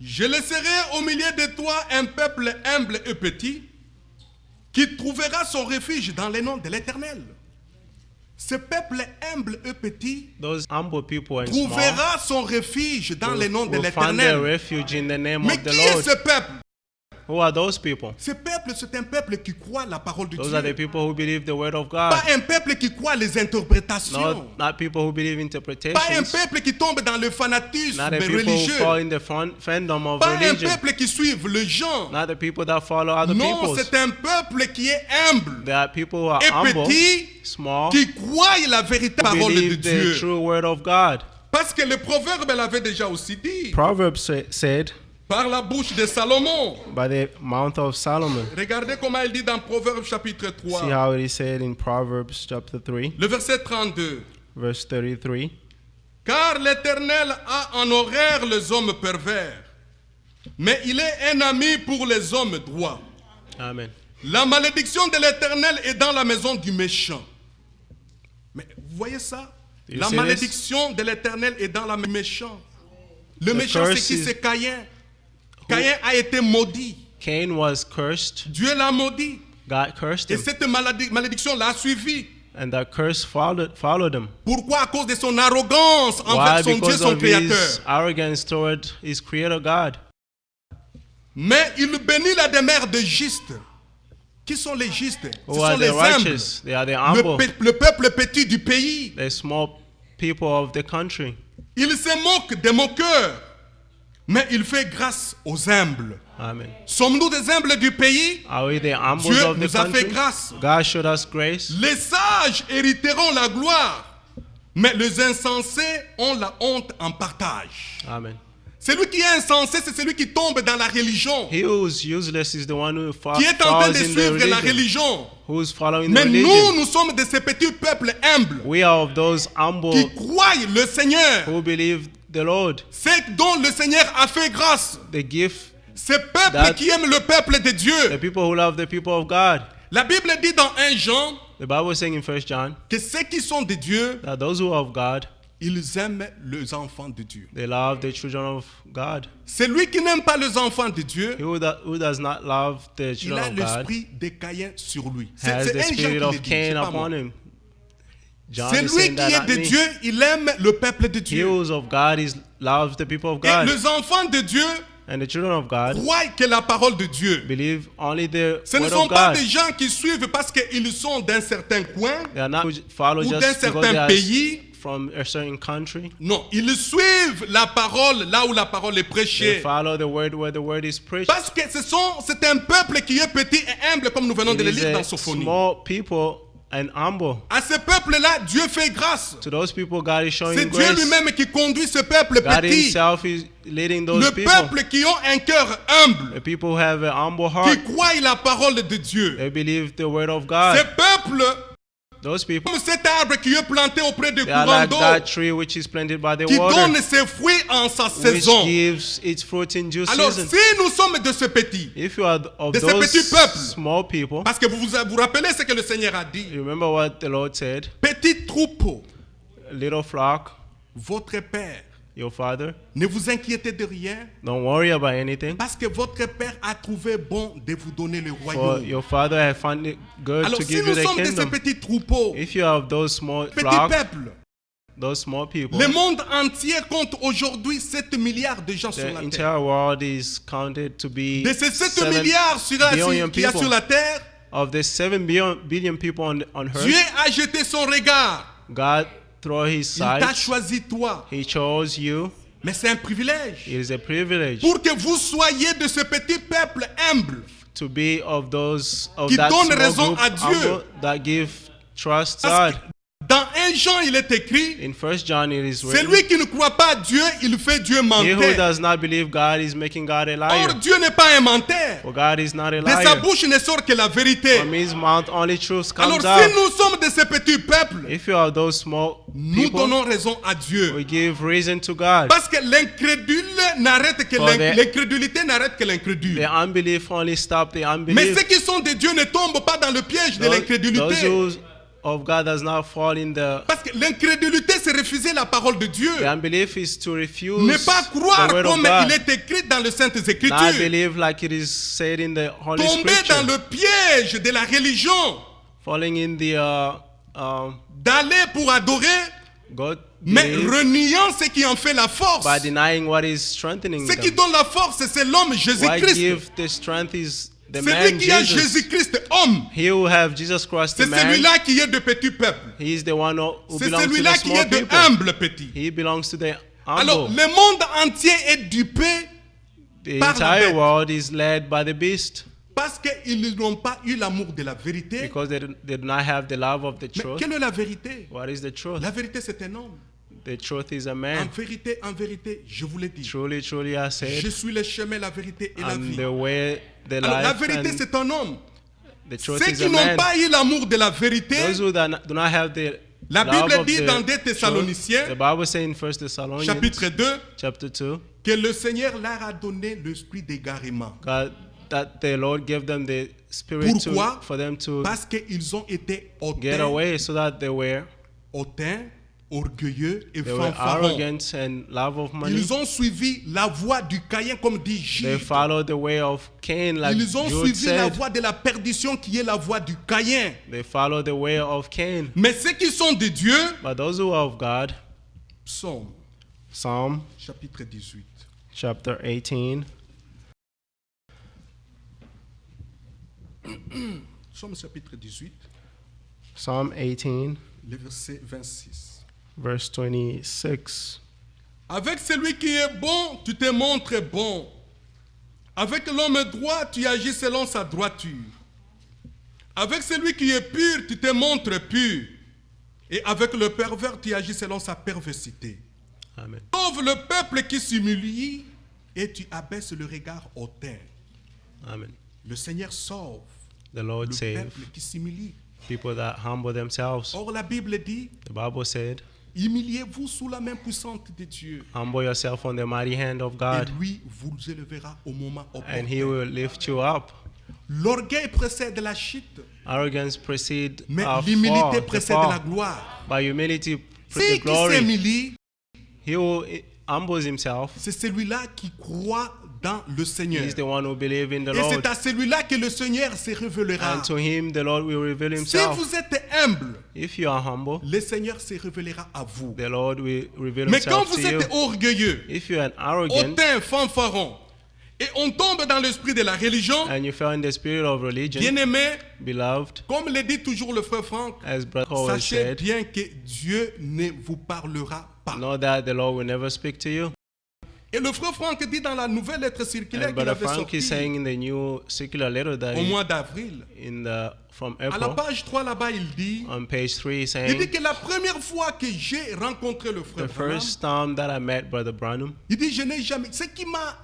Je laisserai au milieu de toi un peuple humble et petit qui trouvera son refuge dans les noms de l'Éternel. Ce peuple humble et petit Those humble people and small trouvera son refuge dans les noms de will find their l'Éternel. refuge in the name Mais of the qui est Lord. ce peuple? Who are those people? Ce peuple, c'est un peuple qui croit la parole de Those are the Dieu. people who believe the word of Pas God. un peuple qui croit les interprétations. Not people who believe Pas un interpretations. peuple qui tombe dans le fanatisme Not the people who religieux. fall in the fandom of Pas un religion. peuple qui suive le genre. Not the people that follow other Non, peoples. c'est un peuple qui est humble There are people who are et humble, petit, small, qui croient la véritable who parole de believe the Dieu. true word of God. Parce que le proverbe l'avait déjà aussi dit, Proverbs said par la bouche de Salomon. by the mouth of Solomon. Regardez comment il dit dans Proverbe chapitre See 3, how it is said in Proverbs chapter 3, le verset 32. verse 33. Car l'Éternel a en horreur les hommes pervers, mais il est un ami pour les hommes droits. Amen. La malédiction de l'Éternel est dans la maison du méchant. Mais vous voyez ça? Do you La see malédiction de l'Éternel est dans la maison du méchant. Le The méchant, c'est curse qui? is- C'est Caïn. Caïn a été maudit. Cain was cursed. Dieu l'a maudit. God cursed Et him. cette malédiction l'a suivi. And that curse followed him. Pourquoi? À cause de son arrogance Why? envers son Dieu, Because son of Créateur. his arrogance toward his creator God. Mais il bénit la demeure des justes. Qui sont les justes? Ce Who sont are les the humbles. righteous? They are the Le, humble, le peuple petit du pays. the small people of the country. Il se moque des moqueurs, mais il fait grâce aux humbles. Amen. Sommes-nous des humbles du pays? Are we the humbles Dieu of the nous a fait country? grâce. God showed us grace. Les sages hériteront la gloire, mais les insensés ont la honte en partage. Amen. Celui qui est insensé, c'est celui qui tombe dans la religion, He who's useless is the one who qui est en train falls de in the suivre la religion. religion. Who's following the Mais religion. nous sommes de ces petits peuples humbles We are of those humble qui croient le Seigneur, who believe the Lord, c'est dont le Seigneur a fait grâce. the gift, Ces peuples That- qui aiment le peuple de the Dieu. people who love the people of God. La Bible dit dans 1 Jean The Bible is saying in 1 John que ceux qui sont de Dieu, that those who are of God, ils aiment les enfants de Dieu. they love the children of God. Celui qui n'aime pas les enfants de Dieu, He who does not love the il children a of God l'esprit de Caïn sur lui. C'est has the 1 Jean spirit qui le of dit, c'est Cain pas moi. upon him. John C'est is lui saying qui that, est not de me. Dieu, il aime le peuple de He Dieu. who is of God loves the people of Et God. les enfants de Dieu And the children of God croient que la parole de Dieu. believe only the Ce ne word sont of pas God. des gens qui suivent parce qu'ils sont d'un certain coin They are not follow ou d'un just because certain they are pays. from a certain country. Non, ils suivent la parole là où la parole est They prêchée. follow the word where the word is preached. Parce que c'est un peuple qui est petit et humble comme nous venons de It le is lire dans a Sophonie. small people and humble. À ce peuple-là, Dieu fait grâce. To those people, God is showing C'est Dieu grace. lui-même qui conduit ce peuple God petit. himself is leading those Le people. peuple qui ont un cœur humble, The people who have an humble qui heart. croient la parole de Dieu. They believe the word of Ce God. peuple, Those people, comme cet arbre qui est planté auprès des they are courants like d'eau, that tree which is planted by the qui water, donne ses fruits en sa which saison. gives its fruit in due Alors, season. si nous sommes de ce petit, If you are of de ces those petits peuples, small people, parce que vous rappelez ce que le Seigneur a dit, you remember what the Lord said, petit troupeau, little flock, votre Père, your father, ne vous inquiétez de rien, don't worry about anything, parce que votre Père a trouvé bon de vous donner le for royaume. your father has found it good Alors, to si give you nous the sommes de ces kingdom. petits troupeaux, If you are of those small petits flock, peuples, those small people, le monde entier compte aujourd'hui 7 milliards de gens sur the la terre. entire world is counted to be De ces 7 7 milliards billion qu'il y a people. sur la terre, Of the 7 billion people on Dieu earth, a jeté son regard. God through his Il t'a sight, choisi toi. he chose you. Mais c'est un privilège. It is a privilege Pour que vous soyez de ce petit peuple humble, to be of those of Qui that donne small raison group à Dieu. humble that give trust Parce God. que dans 1 Jean, il est écrit, In 1 John it is written, celui qui ne croit pas à Dieu, il fait Dieu he who mentir. does not believe God is making God a Or, liar. Dieu n'est pas un menteur. For God is not a De sa liar. bouche ne sort que la vérité. From his mouth only truth Alors, comes si out. nous sommes de ces petits peuples, If you are those small nous people, donnons raison à Dieu. we give reason to God. Parce que l'incrédule n'arrête que For the- l'incrédulité n'arrête que l'incrédule. The unbelief only stop the Mais unbelief. ceux qui sont de Dieu ne tombent pas dans le piège de Those l'incrédulité. who of God does not fall in the Parce que l'incrédulité, c'est refuser la parole de Dieu. unbelief is to refuse Ne pas croire the word of comme God. il est écrit dans les Saintes Not Écritures. believe like it is said in the Holy Tomber dans Scripture. le piège de la religion. Falling in the D'aller pour adorer, God mais belief reniant ce qui en fait la force. by denying what is strengthening Ce qui them. donne la force, c'est l'homme What Jésus-Christ. give the strength is the Celui man qui a Jesus. Jésus-Christ homme. He who have Jesus Christ the C'est man, celui-là qui est de petit peuple. he is the one who C'est belongs to celui-là the qui small est de people. humble petit. He belongs to the Alors, humble. le monde entier est dupé The par la entire bête. world is led by the beast parce qu'ils n'ont pas eu l'amour de la vérité. because they do not have the love of the Mais truth. quelle est la vérité? What is the truth? La vérité, c'est un homme. The truth is a En man. vérité, je vous l'ai dit. Truly, truly, I Je said, suis le chemin, la vérité et la I'm vie. the way, the Alors, la life, vérité, and c'est un homme. the truth Ceux is qui a n'ont man. pas eu l'amour de la vérité, Those who do not have the la love Bible of dit the dans 2 truth, Thessaloniciens, the Bible says in 1 Thessalonians, chapitre 2, chapter 2, que le Seigneur leur a donné l'esprit d'égarement. God, that the Lord gave them the spirit Pourquoi? for them to Parce qu'ils ont été get hautains, away, so that they were orgueilleux et They were fanfarons. arrogant and love of money. Ils ont suivi la voie du Caïn, comme dit They Gilles. followed the way of Cain, like Ils ont Jude suivi la said. voie de la perdition qui est la voie du Caïn. They followed the way of Cain. Mais ceux qui sont de Dieu, But those who are of God, Psaume, Psalm chapitre 18. chapter 18, Psaume chapitre 18, Psalm 18, le verset 26. verse 26. Avec celui qui est bon, tu te montres bon. Avec l'homme droit, tu agis selon sa droiture. Avec celui qui est pur, tu te montres pur. Et avec le pervers, tu agis selon sa perversité. Amen. Sauve le peuple qui s'humilie et tu abaisses le regard hautain. Amen. Le Seigneur sauve The Lord le save peuple qui s'humilie. people that humble themselves. Or, la Bible dit, The Bible said, humiliez-vous sous la main puissante de Dieu. humble yourself on the mighty hand of Et God, lui vous élèvera au moment and he opportun. will lift you up. L'orgueil précède la chute, Arrogance precedes mais our l'humilité fall, the précède la fall. gloire. By humility, Celui the qui glory. s'humilie, He who humbles himself, c'est celui-là qui croit dans le Seigneur. he is the one who believes in the Et c'est Lord. à celui-là que le Seigneur se révélera. And to him the Lord will reveal Si himself. vous êtes humble, If you are humble, le Seigneur se révélera à vous. the Lord will reveal Mais quand himself vous to you. êtes orgueilleux, If you are arrogant hautain, fanfaron, et on tombe dans l'esprit de la religion, and you fell in the spirit of religion, bien-aimé, beloved, comme le dit toujours le frère Franck, as brother always sachez said, bien que Dieu ne vous parlera pas. know that the Lord will never speak to you. Et le frère Franck dit dans la nouvelle lettre circulaire And qu'il Brother avait Frank sortie is saying in the new circular letter that au mois d'avril, from à la April, page 3 là-bas, il dit, on page 3, il dit saying, que la première fois que j'ai rencontré le frère the Branham, first time that I met Brother Branham, il dit, je n'ai jamais, ce qui m'a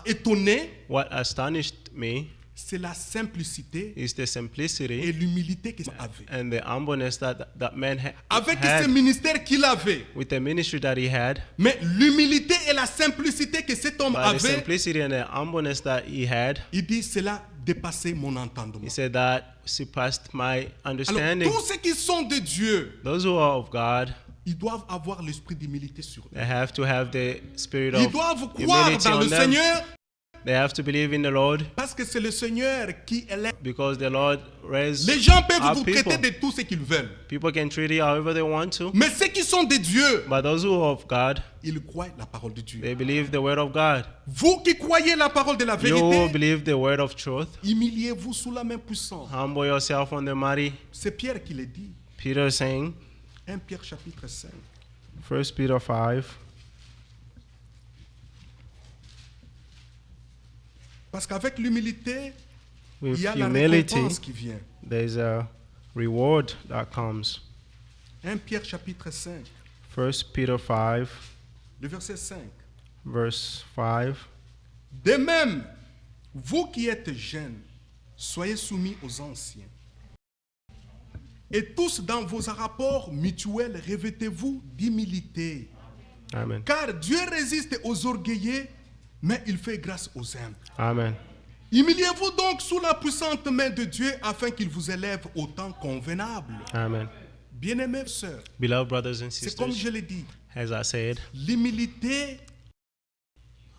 étonné, what astonished me c'est la simplicité is the et simplicity l'humilité qu'il avait. and the humbleness that man Avec ce had ministère qu'il avait, with the ministry that he had, mais l'humilité et la simplicité que cet homme but the avait, simplicity and the humbleness that he had, il dit, cela dépassait mon entendement. he said that surpassed my Alors, understanding. tous ceux qui sont de Dieu, Those who are of God, ils doivent avoir l'esprit d'humilité sur eux. they have to have the spirit Ils of doivent croire humility dans le on them. Seigneur They have to believe in the Lord parce que c'est le Seigneur qui élève. because the Lord raised Les gens peuvent up vous people. traiter de tout ce qu'ils veulent. People can treat you however they want to, Mais ceux qui sont de Dieu, but those who are of God, ils croient la parole de Dieu. they believe the word of God. Vous qui croyez la parole de la You who vérité, believe the word of truth, humiliez-vous sous la main puissante. humble yourself on the mighty. C'est Pierre qui le dit. Peter saying, 1 Pierre chapitre 5. 1 Peter 5, Parce qu'avec l'humilité, il with y a la humility, récompense qui vient. there's a reward that comes. 1 Pierre chapitre 5, 1 Peter 5, le verset 5. verse 5. De même, vous qui êtes jeunes, soyez soumis aux anciens. Et tous dans vos rapports mutuels, revêtez-vous d'humilité. Amen. Car Dieu résiste aux orgueilleux, mais il fait grâce aux humbles. Amen. Humiliez-vous donc sous la puissante main de Dieu afin qu'il vous élève au temps convenable. Amen. Bien-aimés sœurs, Beloved brothers and c'est comme sisters, je l'ai dit, as I said, l'humilité,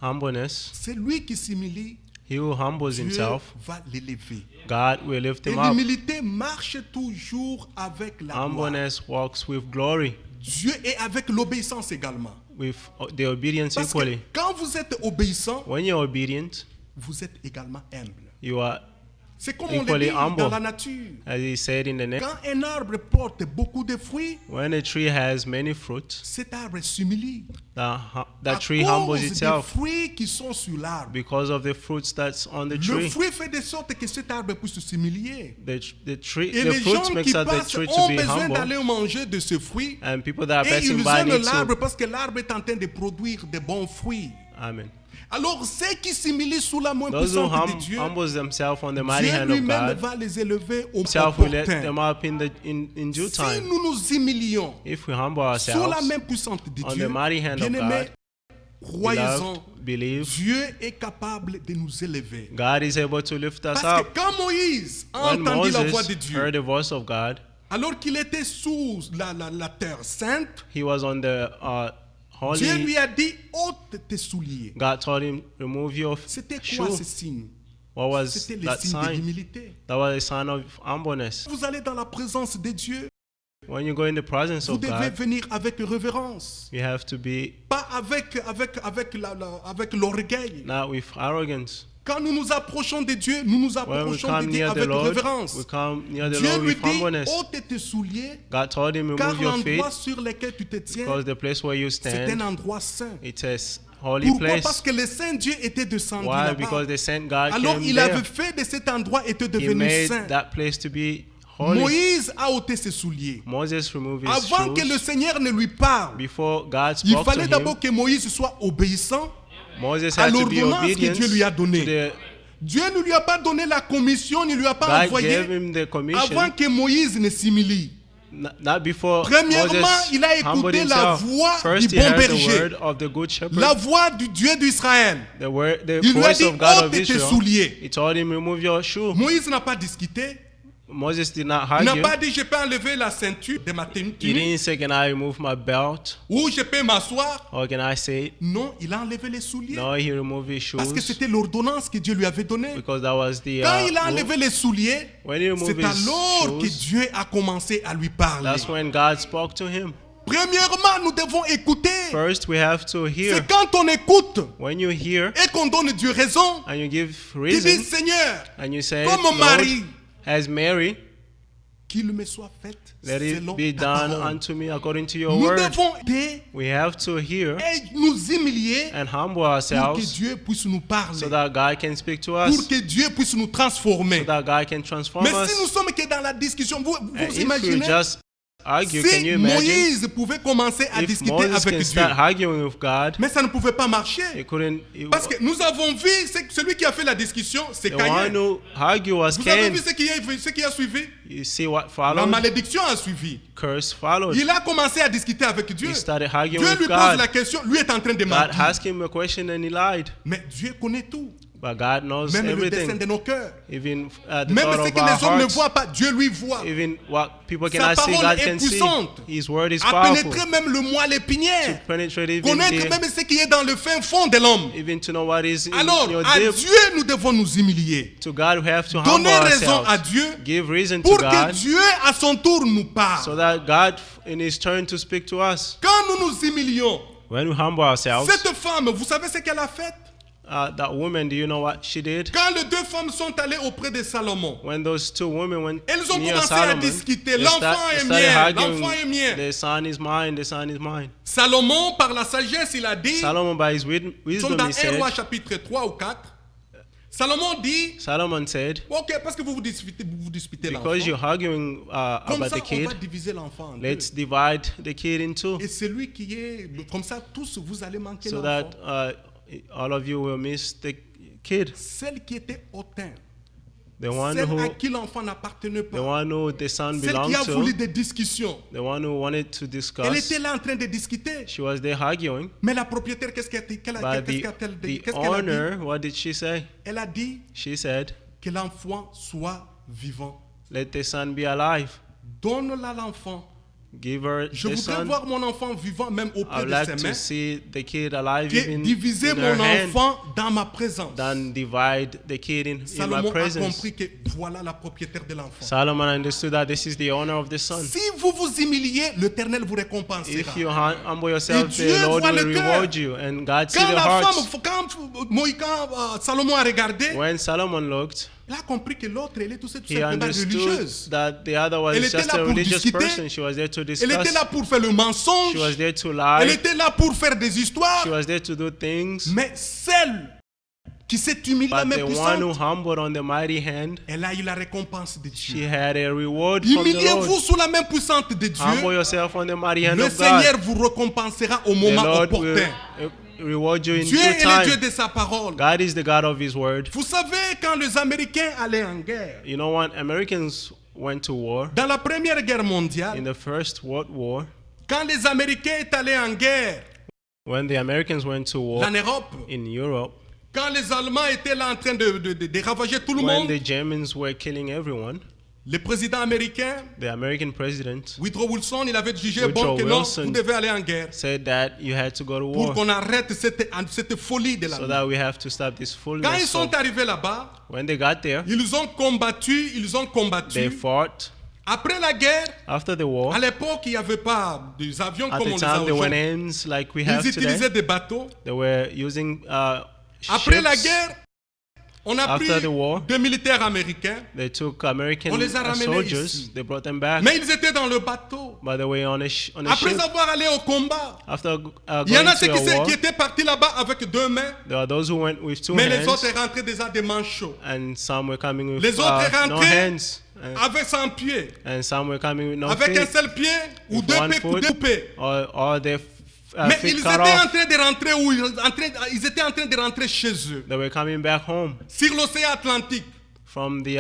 humbleness, c'est lui qui s'humilie, he who humbles Dieu himself, va l'élever. God will lift Et him up. l'humilité marche toujours avec la gloire. Humbleness walks with glory, Dieu est avec l'obéissance également. with the obedience Parce que equally. quand vous êtes obéissant, When you're obedient, vous êtes également humble. you are, C'est comme on le Equally dit dans humble. la nature. as he said in the next, Quand un arbre porte beaucoup de fruits, when a tree has many fruits, cet arbre s'humilie. that À tree humbles cause des itself fruits qui sont sur l'arbre. because of the fruits that's on the Le tree. fruit fait de sorte que cet arbre puisse s'humilier. The tree, Et the les fruits gens makes qui out the passent tree to ont be besoin humble, d'aller manger de ce fruit. and people that are Et passing ils by aiment need l'arbre to. parce que l'arbre est en train de produire de bons fruits. Amen. Alors ceux qui s'humilient sous la main Those who puissante de Dieu, humbles themselves on the mighty Dieu hand of lui-même God, va les élever au himself will let opportun. them up in due Si time. nous nous humilions If we humble sous la ourselves main puissante de on Dieu, the mighty hand of bien-aimés, God, croyez-en, beloved, believe, Dieu est capable de nous élever. God is able to lift us Parce up. que quand Moïse a When entendu la voix de Moses Dieu, heard the voice of God, alors qu'il était sous la terre sainte, he was on the Dieu holy. lui a dit, ôte tes souliers. God told him, remove your C'était quoi shoe. ce signe? What was C'était le that signe de sign? l'humilité. That was a sign of humbleness. Vous allez dans la présence de Dieu, When you go in the presence vous of devez God, venir avec révérence, you have to be pas avec l'orgueil. not with arrogance. Quand nous nous approchons de Dieu, nous nous When we approchons come de Dieu near the avec Lord, révérence. we come near the Dieu Lord lui with dit, humbleness. ôte tes souliers, God told him, car remove your feet, l'endroit sur lequel tu te tiens, because the place where you c'est un stand, endroit saint. it's a holy Pourquoi? Parce place. que le Saint Dieu était descendu Why? là-bas. Because the saint God Alors came il avait there. fait de cet endroit était He devenu made saint. that place to be holy. Moïse a ôté ses souliers. Moses removed his Avant que le shoes. Seigneur ne lui parle, Before God il spoke to fallait him, d'abord que Moïse soit obéissant Moses à had to be l'ordonnance que obedient Dieu lui a to donnée. the Dieu ne lui a pas donné la commission, ne lui a pas God envoyé gave him the avant commission, que Moïse ne s'humilie. not before Premièrement, Moses il a humbled écouté la himself. voix First, du he bon heard the berger, word of the good shepherd, la voix du Dieu d'Israël. the Il lui a voice dit, of God ôte of tes Israel. souliers. He told him, remove your shoe. Moïse n'a pas discuté. Moses did not Il n'a argue. pas dit, je peux enlever la ceinture de ma He tunique didn't say, can I remove my belt? ou je peux m'asseoir. Or can I say, Non, il a enlevé les souliers. no, he removed his Parce que shoes? c'était l'ordonnance que Dieu lui avait donnée. Because that was the Quand il a rule. enlevé les souliers, When he removed c'est alors que his shoes, Dieu a commencé à lui parler. that's when God spoke to him. Premièrement, nous devons écouter. First, we have to hear. C'est quand on écoute When you hear et qu'on donne Dieu raison, and you give tu reason, dis, Seigneur, and you say, comme Lord, Marie, as Mary, qu'il me soit fait let it selon be ta done parole. unto me according to your Nous word. devons aider We have to hear et nous humilier and humble pour que ourselves Dieu puisse nous parler, so that God can speak to pour us, que Dieu puisse nous transformer. so that God can transform Mais us. si nous sommes que dans la discussion, vous And vous if you imaginez, just argue, can si you imagine Moïse pouvait commencer à if discuter Moses avec can Dieu, start arguing with God? mais ça ne pouvait pas marcher. He couldn't. Parce que nous avons vu, celui qui a fait la discussion, c'est The one Caïn. who argued was Vous avez Cain. vu ce qui a suivi? You see what La followed? malédiction a suivi. Curse followed. Il a commencé à discuter avec Dieu. He started arguing Dieu with lui pose God. la question, lui est en train de God mentir. asked him a question and he lied. Mais Dieu connaît tout. But God knows Même le dessein everything. de nos cœurs. Even the Même thought ce of que our les hommes ne hearts. voient pas, Dieu lui voit. Even what people Sa cannot see, parole God est can see. puissante. His word is À powerful. pénétrer même le moelle épinière. Penetrate even Connaître même ce qui est dans le fin fond de l'homme. even to know what is in Alors, your à deep. Dieu, nous devons nous humilier. To God, we have to humble Donner raison à ourselves. Dieu Give reason to pour que God Dieu, à son tour, nous so parle. that God, in His turn, to speak to us. Quand nous nous humilions, When we humble ourselves, cette femme, vous savez ce qu'elle a fait? that woman, do you know what she did? Quand les deux femmes sont allées auprès de Salomon, When those two women went elles ont near commencé à Solomon, discuter. they L'enfant est started mien, arguing, l'enfant est mien. the son is mine, the son is mine. Salomon, par la sagesse, il a dit, Solomon, by his nous sommes wisdom, dans he 1 said, roi chapitre 3 ou 4, Salomon dit, Solomon said, ok, parce que vous disputez l'enfant, because you're arguing comme about ça the on kid, va diviser l'enfant en deux. let's divide the kid in two, Et celui qui est, comme ça, tous vous allez manquer so l'enfant. that all of you will miss the kid. Celle qui était hautain The one celle à who, qui l'enfant n'appartenait the pas, one who the son celle qui belonged a voulu to, des discussions. the one who wanted to Elle discuss. était là en train de discuter. She was there arguing. Mais la propriétaire, qu'est-ce But qu'elle a the dit? owner, what did she say? Elle a dit She said, que l'enfant soit vivant. let the son be alive. Donne-la l'enfant. Give her Je the voudrais son. voir mon enfant vivant même I auprès would de like ses to mains. see the kid alive Que even diviser in her mon hand enfant dans ma présence. than divide the kid in my Salomon a presence. compris que voilà la propriétaire de l'enfant. Solomon understood that this is the owner of the son. Si vous vous humiliez, l'Éternel vous récompensera. If you humble yourself, Et Dieu the Lord voit will le cœur. reward you. And God sees Quand the la hearts. femme, quand Salomon a regardé, When Solomon looked, il a compris que l'autre, elle est tout he simplement understood religieuse. that the other was Elle était just là a pour religious discuter. person. She was there to Elle était discuss. là pour faire le mensonge. She was there to Elle lie. était là pour faire des histoires. She was there to do things. Mais celle qui s'est humiliée, la But main the one who puissante, humbled on the mighty hand, elle a eu la récompense de she Dieu. had a reward from the Humiliez-vous Lord. sous la main puissante de Humble Dieu. yourself on the mighty hand Le of God. Seigneur vous récompensera au The moment Lord will opportun. reward you in Dieu due est le Dieu time. de sa parole. God is the God of His word. Vous savez, quand les Américains allaient en guerre, You know what? Americans went to war dans la Première Guerre in mondiale, the First World War. quand les Américains étaient allés en guerre When the Americans went to war en Europe, in Europe, quand les Allemands étaient là en train de ravager tout le when monde, the Germans were killing everyone, le président américain, the American president Woodrow Wilson, il avait jugé Woodrow bon que non, Wilson vous devez aller en guerre said that you had to go to pour war qu'on arrête cette folie de so la. that we have to stop this Quand ils fullness. sont arrivés là-bas, When they got there, ils ont combattu, they fought. Après la guerre, After the war, à l'époque, il n'y avait pas des avions at comme the on les a time, there were aujourd'hui. names like we have Ils utilisaient today. des bateaux. They were using Après la ships. guerre, on a After pris the war, des militaires américains, They took American on les a ramenés soldiers. ici. They brought them back. mais ils étaient dans le bateau. But they were on a ship. Après avoir allé au combat, After il y en going a ceux to a war, qui étaient partis là-bas avec deux mains, there are those who went with two mais les hands, autres rentraient déjà des manchots. and some were coming with Les autres no rentraient hands, avec 100 pieds, and some were coming with no avec un feet, seul pied ou with deux one pieds foot, coupés. or their Mais feet ils cut étaient en off. train de rentrer où ils étaient en train de rentrer chez eux, They were coming back home sur l'océan Atlantique. from the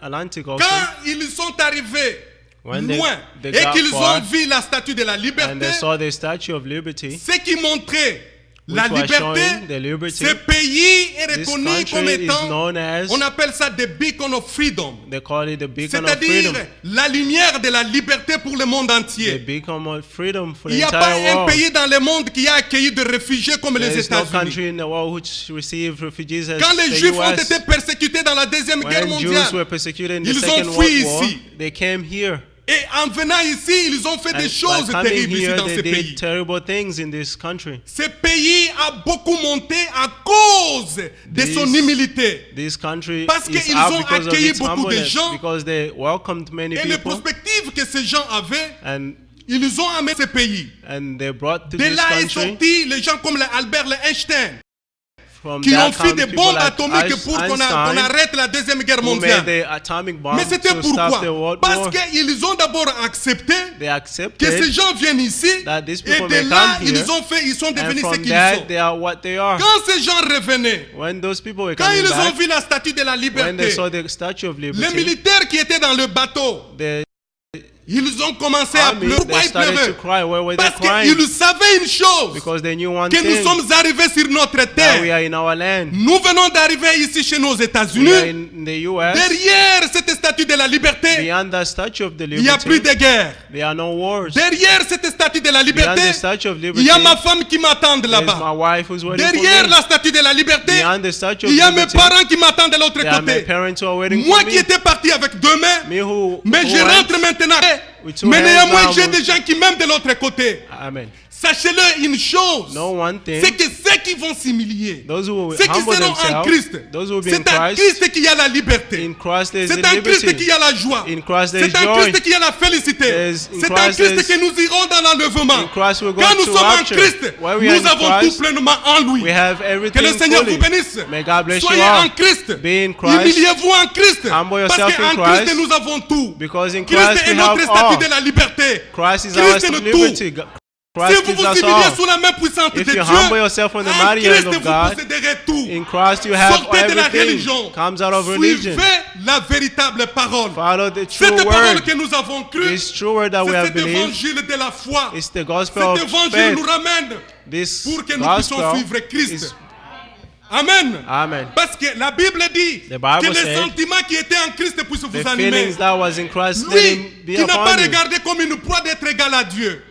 Atlantic Ocean. Quand ils sont arrivés When loin they et got qu'ils far, ont vu la statue de la and liberté, they saw the Statue of Liberty, ce qui montrait la which was liberté, showing the liberty. ce pays est This reconnu country comme is étant, known as, on appelle ça the beacon of freedom. they call it the beacon of C'est-à-dire freedom. la lumière de la liberté pour le monde The entier. beacon of freedom for Il the n'y a pas entire un world. pays dans le monde qui a accueilli de réfugiés comme There les is no États-Unis. country in the world which received refugees as Quand les the Juifs ont US. été persécutés dans la Deuxième Guerre When Jews mondiale, were persecuted in the ils ont Second fui World War, ici. they came here. et en venant ici, ils ont fait And des choses by coming terribles ici here, dans they ce did pays. terrible things in this country. Ce pays a beaucoup monté à cause de son humilité. This country Parce is qu'ils up ont because of accueilli its beaucoup de humbleness, gens. because they welcomed many Et les people, perspectives que ces gens avaient, and ils ont amené ce pays. they brought to De this là est country sorti les gens comme Albert Einstein, from qui that ont fait des country, bombes people like atomiques pour qu'on Einstein, arrête la Deuxième Guerre who made mondiale. the atomic bomb Mais c'était to stop the pourquoi? World Parce War. qu'ils ont d'abord accepté They que accepted ces gens viennent ici that these et people may de là come here, ils sont and devenus ce from qu'ils that sont. they are what they are. Quand ces gens revenaient, When those people were quand coming ils ont back, vu la statue de la when they liberté, saw the Statue of les Liberty, militaires qui étaient dans le bateau, the ils ont commencé à army, pleurer. Pourquoi they ils started to pleuraient? cry. Why were they Parce crying? qu'ils savaient une chose, Because they knew one que nous thing, sommes arrivés sur notre that we terre. are in our land. Nous venons d'arriver ici chez nos We are États-Unis. in the US. Derrière cette statue de la liberté, Beyond the Statue of the il n'y a plus Liberty, de guerre. there are no wars. Derrière cette statue de la Beyond liberté, the Statue of il Liberty, y a ma femme qui m'attend there is là-bas. my wife who's waiting Derrière for me. la statue de la liberté, Beyond the Statue of il y a mes Liberty, parents qui m'attendent de l'autre there are my côté. parents who are waiting Moi for qui me. étais parti avec deux mains, Me who mais je went rentre maintenant. with two Mais hands néanmoins, now, j'ai des gens qui m'aiment de l'autre côté. Amen. Sachez-le une chose, Know one thing. c'est que ceux qui vont s'humilier, Those who will ceux qui humble seront en themselves, Christ, those who will be in c'est en Christ, Christ qu'il y a la liberté. in Christ there is C'est en Christ liberty. qu'il y a la joie. In Christ there is C'est en joy. Christ qu'il y a la félicité. There's- in C'est en Christ Christ there's- que nous irons dans l'enlèvement. In Christ we're Quand going nous to sommes en rapture. Christ, Where we are nous in avons tout Christ, pleinement en lui. we have Que everything le Seigneur fully. vous bénisse. May God bless you Soyez all. en Christ. Be in Christ. Humiliez-vous en Christ. Humble Parce yourself qu'en in Christ, Christ. nous avons tout. Because in Christ Christ est we notre have statut all. de la liberté. Christ is Christ our est le liberty. tout. Christ vous gives vous us humiliez all. sous la main puissante de If Dieu, you humble yourself on the en mighty hand Christ of vous God, posséderez tout. in Christ you have Sortez de la everything. religion. Comes out of religion. Suivez la véritable parole. Follow the Cette true parole word. que nous avons crue, This true word that we c'est have cet believed. évangile de la foi. It's the gospel Cet of évangile faith. nous ramène This pour que nous puissions gospel suivre Christ. is Amen. Amen. Parce que la Bible dit The Bible que les said, sentiments qui étaient en Christ puissent the vous animer. feelings that was in Christ, let Lui, him be qui n'a pas upon you. regardé comme une proie d'être égal à Dieu,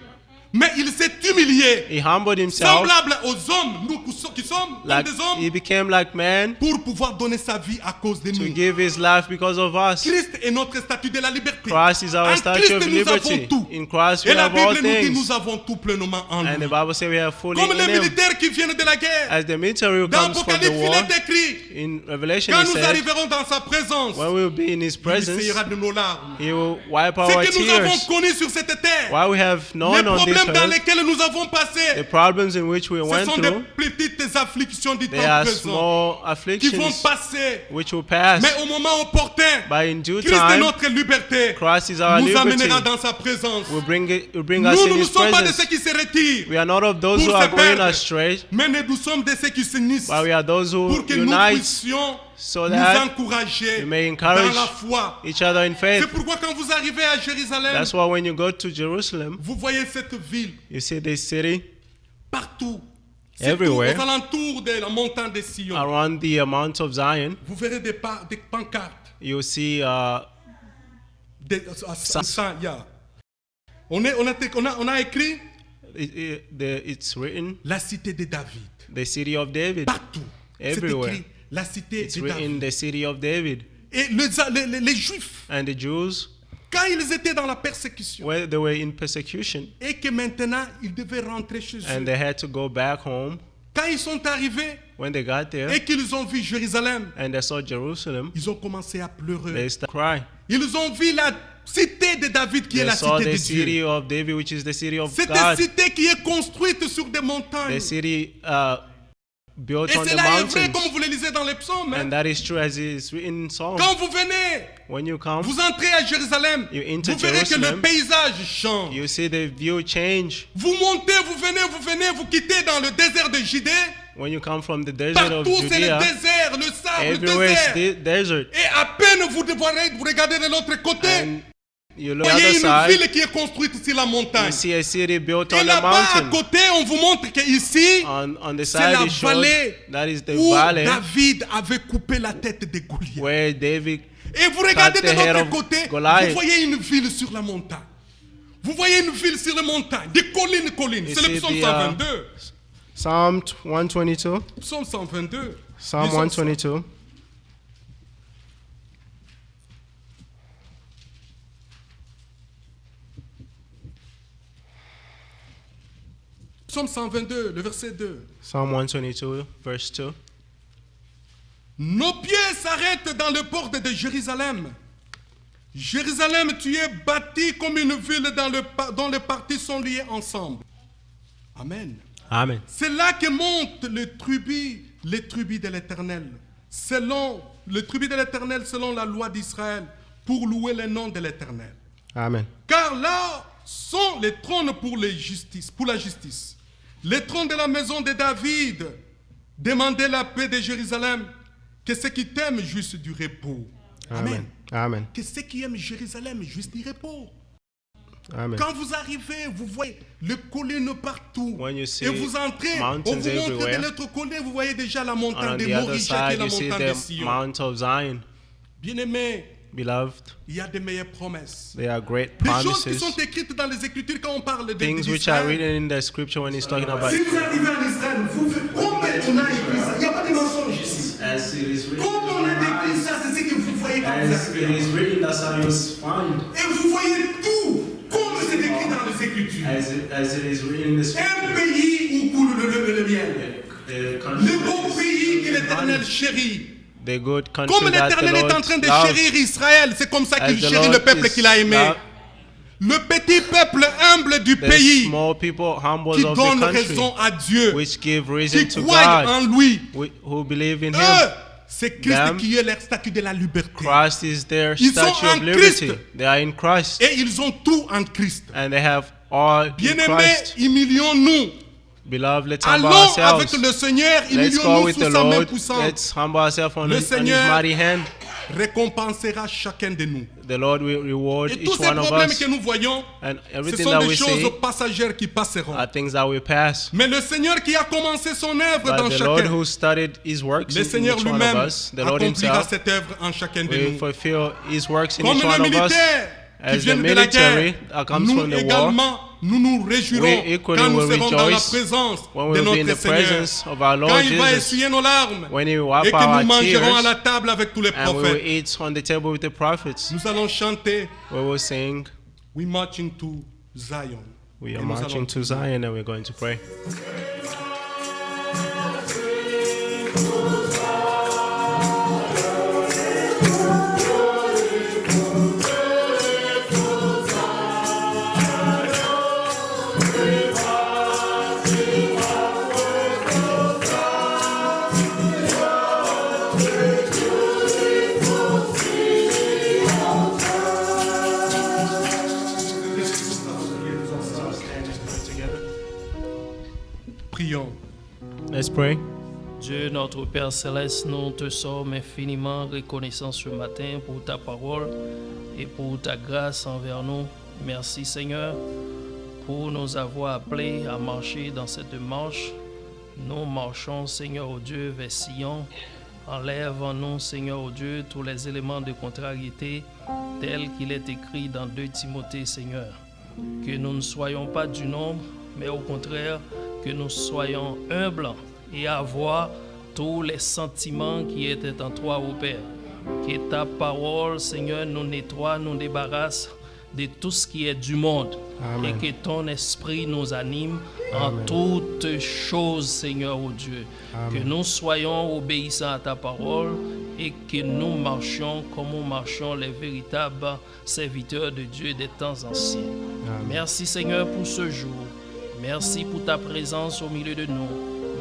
mais il s'est humilié, He humbled himself, semblable aux hommes, nous qui sommes comme like des hommes, he became like man pour pouvoir donner sa vie à cause de to nous. give his life because of us. Christ est notre statut de la liberté. Christ is our En statue Christ, of nous avons liberty. tout. In Christ we Et la have all Bible nous dit things. nous avons tout pleinement en And the lui. Bible says we have fully Comme in les him. militaires qui viennent de la guerre. As the military who Dans comes from the Apocalypse, il war, est écrit, in Revelation quand he nous said, arriverons dans sa présence, when we will be in his il presence, essayera de nos larmes. he will wipe Ce our que nous avons tears. connu sur cette terre, What we have les known on this problèmes dans earth, lesquels nous avons the passé, problems in which we ce went sont des through, petites afflictions du they temps are présent small qui vont afflictions passer. which will pass. Mais au moment opportun, But in due Christ est time, notre liberté, Christ is our nous liberty. amènera dans sa présence. Will bring us Nous in ne his sommes pas de presence. ceux qui se retirent, We are not of those who pour are se going perdre. astray, mais nous sommes de ceux qui s'unissent but we are those who pour que nous unite puissions so nous that encourager we may dans encourage la foi. each other in faith. C'est pourquoi quand vous arrivez à Jérusalem, That's why when you go to Jerusalem, vous voyez cette ville you see this city partout. Everywhere. Aux alentours de la montagne de Sion. around the Mount of Zion. Vous verrez des pancartes. You see Yeah. On a écrit it's written la cité de David. the city of David. Partout. C'est Everywhere. écrit la cité It's de written David. the city of David. Et les Juifs, And the Jews, quand ils étaient dans la persécution, where they were in persecution, et que maintenant ils devaient rentrer chez eux, and they had to go back home, quand ils sont arrivés when they got there et qu'ils ont vu Jérusalem, and they saw Jerusalem, ils ont commencé à pleurer. they started crying. Ils ont vu la cité de David qui est They la saw cité the de Dieu. city of David, which is the city of Cette God. cité qui est construite sur des montagnes. The city built Et on the cela est vrai comme mountains. vous le lisez dans les psaumes. hein. And that is true as it is written in Psalm. Quand vous venez, When you come, vous entrez à Jérusalem, You enter vous verrez que le Jerusalem. paysage change. you see the view change. Vous montez, vous venez, vous quittez dans le désert de Judée. When you come from the desert of Partout c'est le Judea, désert, le sable, le everywhere désert. is desert. Et à peine vous regardez de l'autre côté, And you vous look at voyez the une side, ville qui est construite sur la montagne. you see a city built Et on the là-bas à mountain. côté, on vous montre qu'ici, On the c'est side la it showed vallée that is the où valley David avait coupé la tête de Goliath. where David Et vous regardez cut de the head l'autre of côté, Goliath. vous voyez une ville sur la montagne. Vous voyez une ville sur la montagne, des collines. You C'est le see psaume the, 122. Psalm 122. Psaume 122. Psalm Disons ça. 122. Psaume 122, le verset 2. Psalm 122, verse 2. Nos pieds s'arrêtent dans le port de Jérusalem. Jérusalem, tu es bâti comme une ville dont les parties sont liées ensemble. Amen. Amen. C'est là que montent les tribus de l'Éternel. Les tribus de l'Éternel selon la loi d'Israël, pour louer le nom de l'Éternel. Amen. Car là sont les trônes pour la justice. Les trônes de la maison de David. Demandez la paix de Jérusalem. Que ceux qui t'aiment jouissent du repos. Amen. Amen. Que ceux qui aiment Jérusalem jouissent du repos. Amen. Quand vous arrivez, vous voyez les collines partout. When you see Et vous entrez, on mountains vous montre everywhere. de l'autre côté, vous voyez déjà la And montagne on de the other Moricha qui est side, la you see montagne de the Sion. Mount of Zion. Bien-aimés, Beloved, il y a de meilleures promesses. they are great Des choses qui promises. sont écrites dans les Écritures quand on parle Things which are d'Israël. written in the scripture when he's talking about Si vous arrivez en Israël, vous faites comme on a écrit ça. Il n'y a pas de mensonge ici. As it is written, Comme on a écrit ça, c'est ce que vous voyez quand vous as it arrivez. is written, that's how you find. Et vous voyez tout comme c'est écrit dans les Écritures. As it is written in the Un scripture. pays où coule le lait et le miel. The country Le beau pays que l'Éternel chérit. the good country Comme that the l'Éternel est en Lord train de loves. chérir Israël, c'est comme ça As qu'il the chérit Lord le peuple is qu'il a aimé. love- Le petit peuple humble du The pays small people, humble qui of the donne country, raison à Dieu, which give reason qui to croient God, en lui. who believe in Him. Eux, c'est Christ Them. qui est leur statut de la liberté. Christ is their Ils sont statue en of liberty. Christ. They are in Christ. Et ils ont tout en Christ. And they have are in Bien-aimés, Christ. humilions-nous. Beloved, let's humble Allons avec ourselves. le Seigneur, Let's go humilions-nous with sous the sa main Lord. puissante. Let's humble ourselves on Le his Seigneur mighty hand. Récompensera chacun de nous. The Lord will reward Et tous each ces one of problèmes us. que nous voyons, And ce everything sont that des we choses see passagères qui passeront. are things that will pass. Mais le Seigneur qui a commencé son œuvre dans But the Lord chacun, who started his works le in Seigneur each one of lui-même us, the Lord accomplira himself, cette œuvre en chacun de will nous. fulfill his works in Comme each les one of us. militaires qui As the viennent de la military guerre, that comes nous from the war, également, nous nous réjouirons we equally quand nous will serons dans la rejoice présence when de we will be in notre the Seigneur. presence of our Quand Lord il va Jesus, essuyer nos larmes when he will et wipe que nous our mangerons à la tears, table avec tous les and we will prophètes. eat on the table with the prophets. Nous allons chanter We will sing, We marching to Zion. we Et are nous marching allons to Zion, and we're going to pray. Prions. Let's pray. Dieu, notre Père Céleste, nous te sommes infiniment reconnaissants ce matin pour ta parole et pour ta grâce envers nous. Merci Seigneur pour nous avoir appelés à marcher dans cette marche. Nous marchons, Seigneur au Dieu, vers Sion. Enlève en nous, Seigneur au Dieu, tous les éléments de contrariété tels qu'il est écrit dans 2 Timothée, Seigneur. Que nous ne soyons pas du nombre, mais au contraire, que nous soyons humbles et avoir tous les sentiments qui étaient en toi, ô Père. Que ta parole, Seigneur, nous nettoie, nous débarrasse de tout ce qui est du monde. Amen. Et que ton esprit nous anime en toutes choses, Seigneur, ô Dieu. Amen. Que nous soyons obéissants à ta parole et que nous marchions comme nous marchions les véritables serviteurs de Dieu des temps anciens. Amen. Merci Seigneur pour ce jour. Merci pour ta présence au milieu de nous.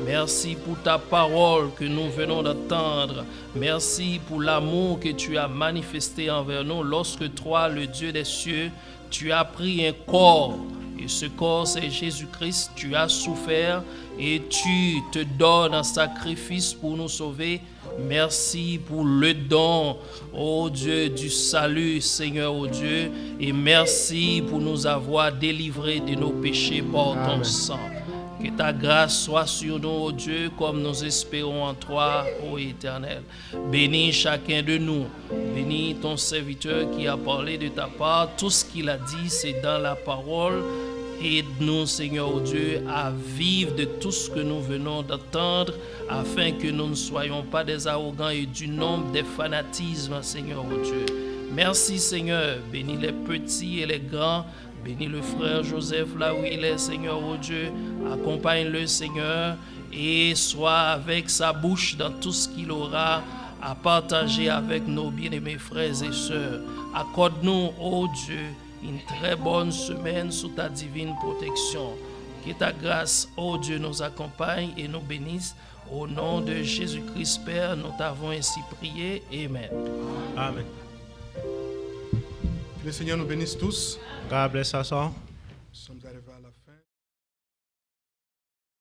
Merci pour ta parole que nous venons d'entendre. Merci pour l'amour que tu as manifesté envers nous lorsque toi, le Dieu des cieux, tu as pris un corps. Et ce corps, c'est Jésus-Christ. Tu as souffert et tu te donnes en sacrifice pour nous sauver. Merci pour le don, ô Dieu, du salut, Seigneur, ô Dieu. Et merci pour nous avoir délivrés de nos péchés par ton Amen. sang. Que ta grâce soit sur nous, ô Dieu, comme nous espérons en toi, ô Éternel. Bénis chacun de nous. Bénis ton serviteur qui a parlé de ta part. Tout ce qu'il a dit, c'est dans la parole. Aide-nous, Seigneur, ô Dieu, à vivre de tout ce que nous venons d'entendre, afin que nous ne soyons pas des arrogants et du nombre des fanatismes, Seigneur, ô Dieu. Merci, Seigneur. Bénis les petits et les grands. Bénis le frère Joseph là où il est, Seigneur, ô Dieu. Accompagne-le, Seigneur, et sois avec sa bouche dans tout ce qu'il aura à partager avec nos bien-aimés frères et sœurs. Accorde-nous, ô Dieu, une très bonne semaine sous ta divine protection. Que ta grâce, ô Dieu, nous accompagne et nous bénisse. Au nom de Jésus-Christ, Père, nous t'avons ainsi prié. Amen. Amen. Que le Seigneur nous bénisse tous. God bless us all. Nous sommes à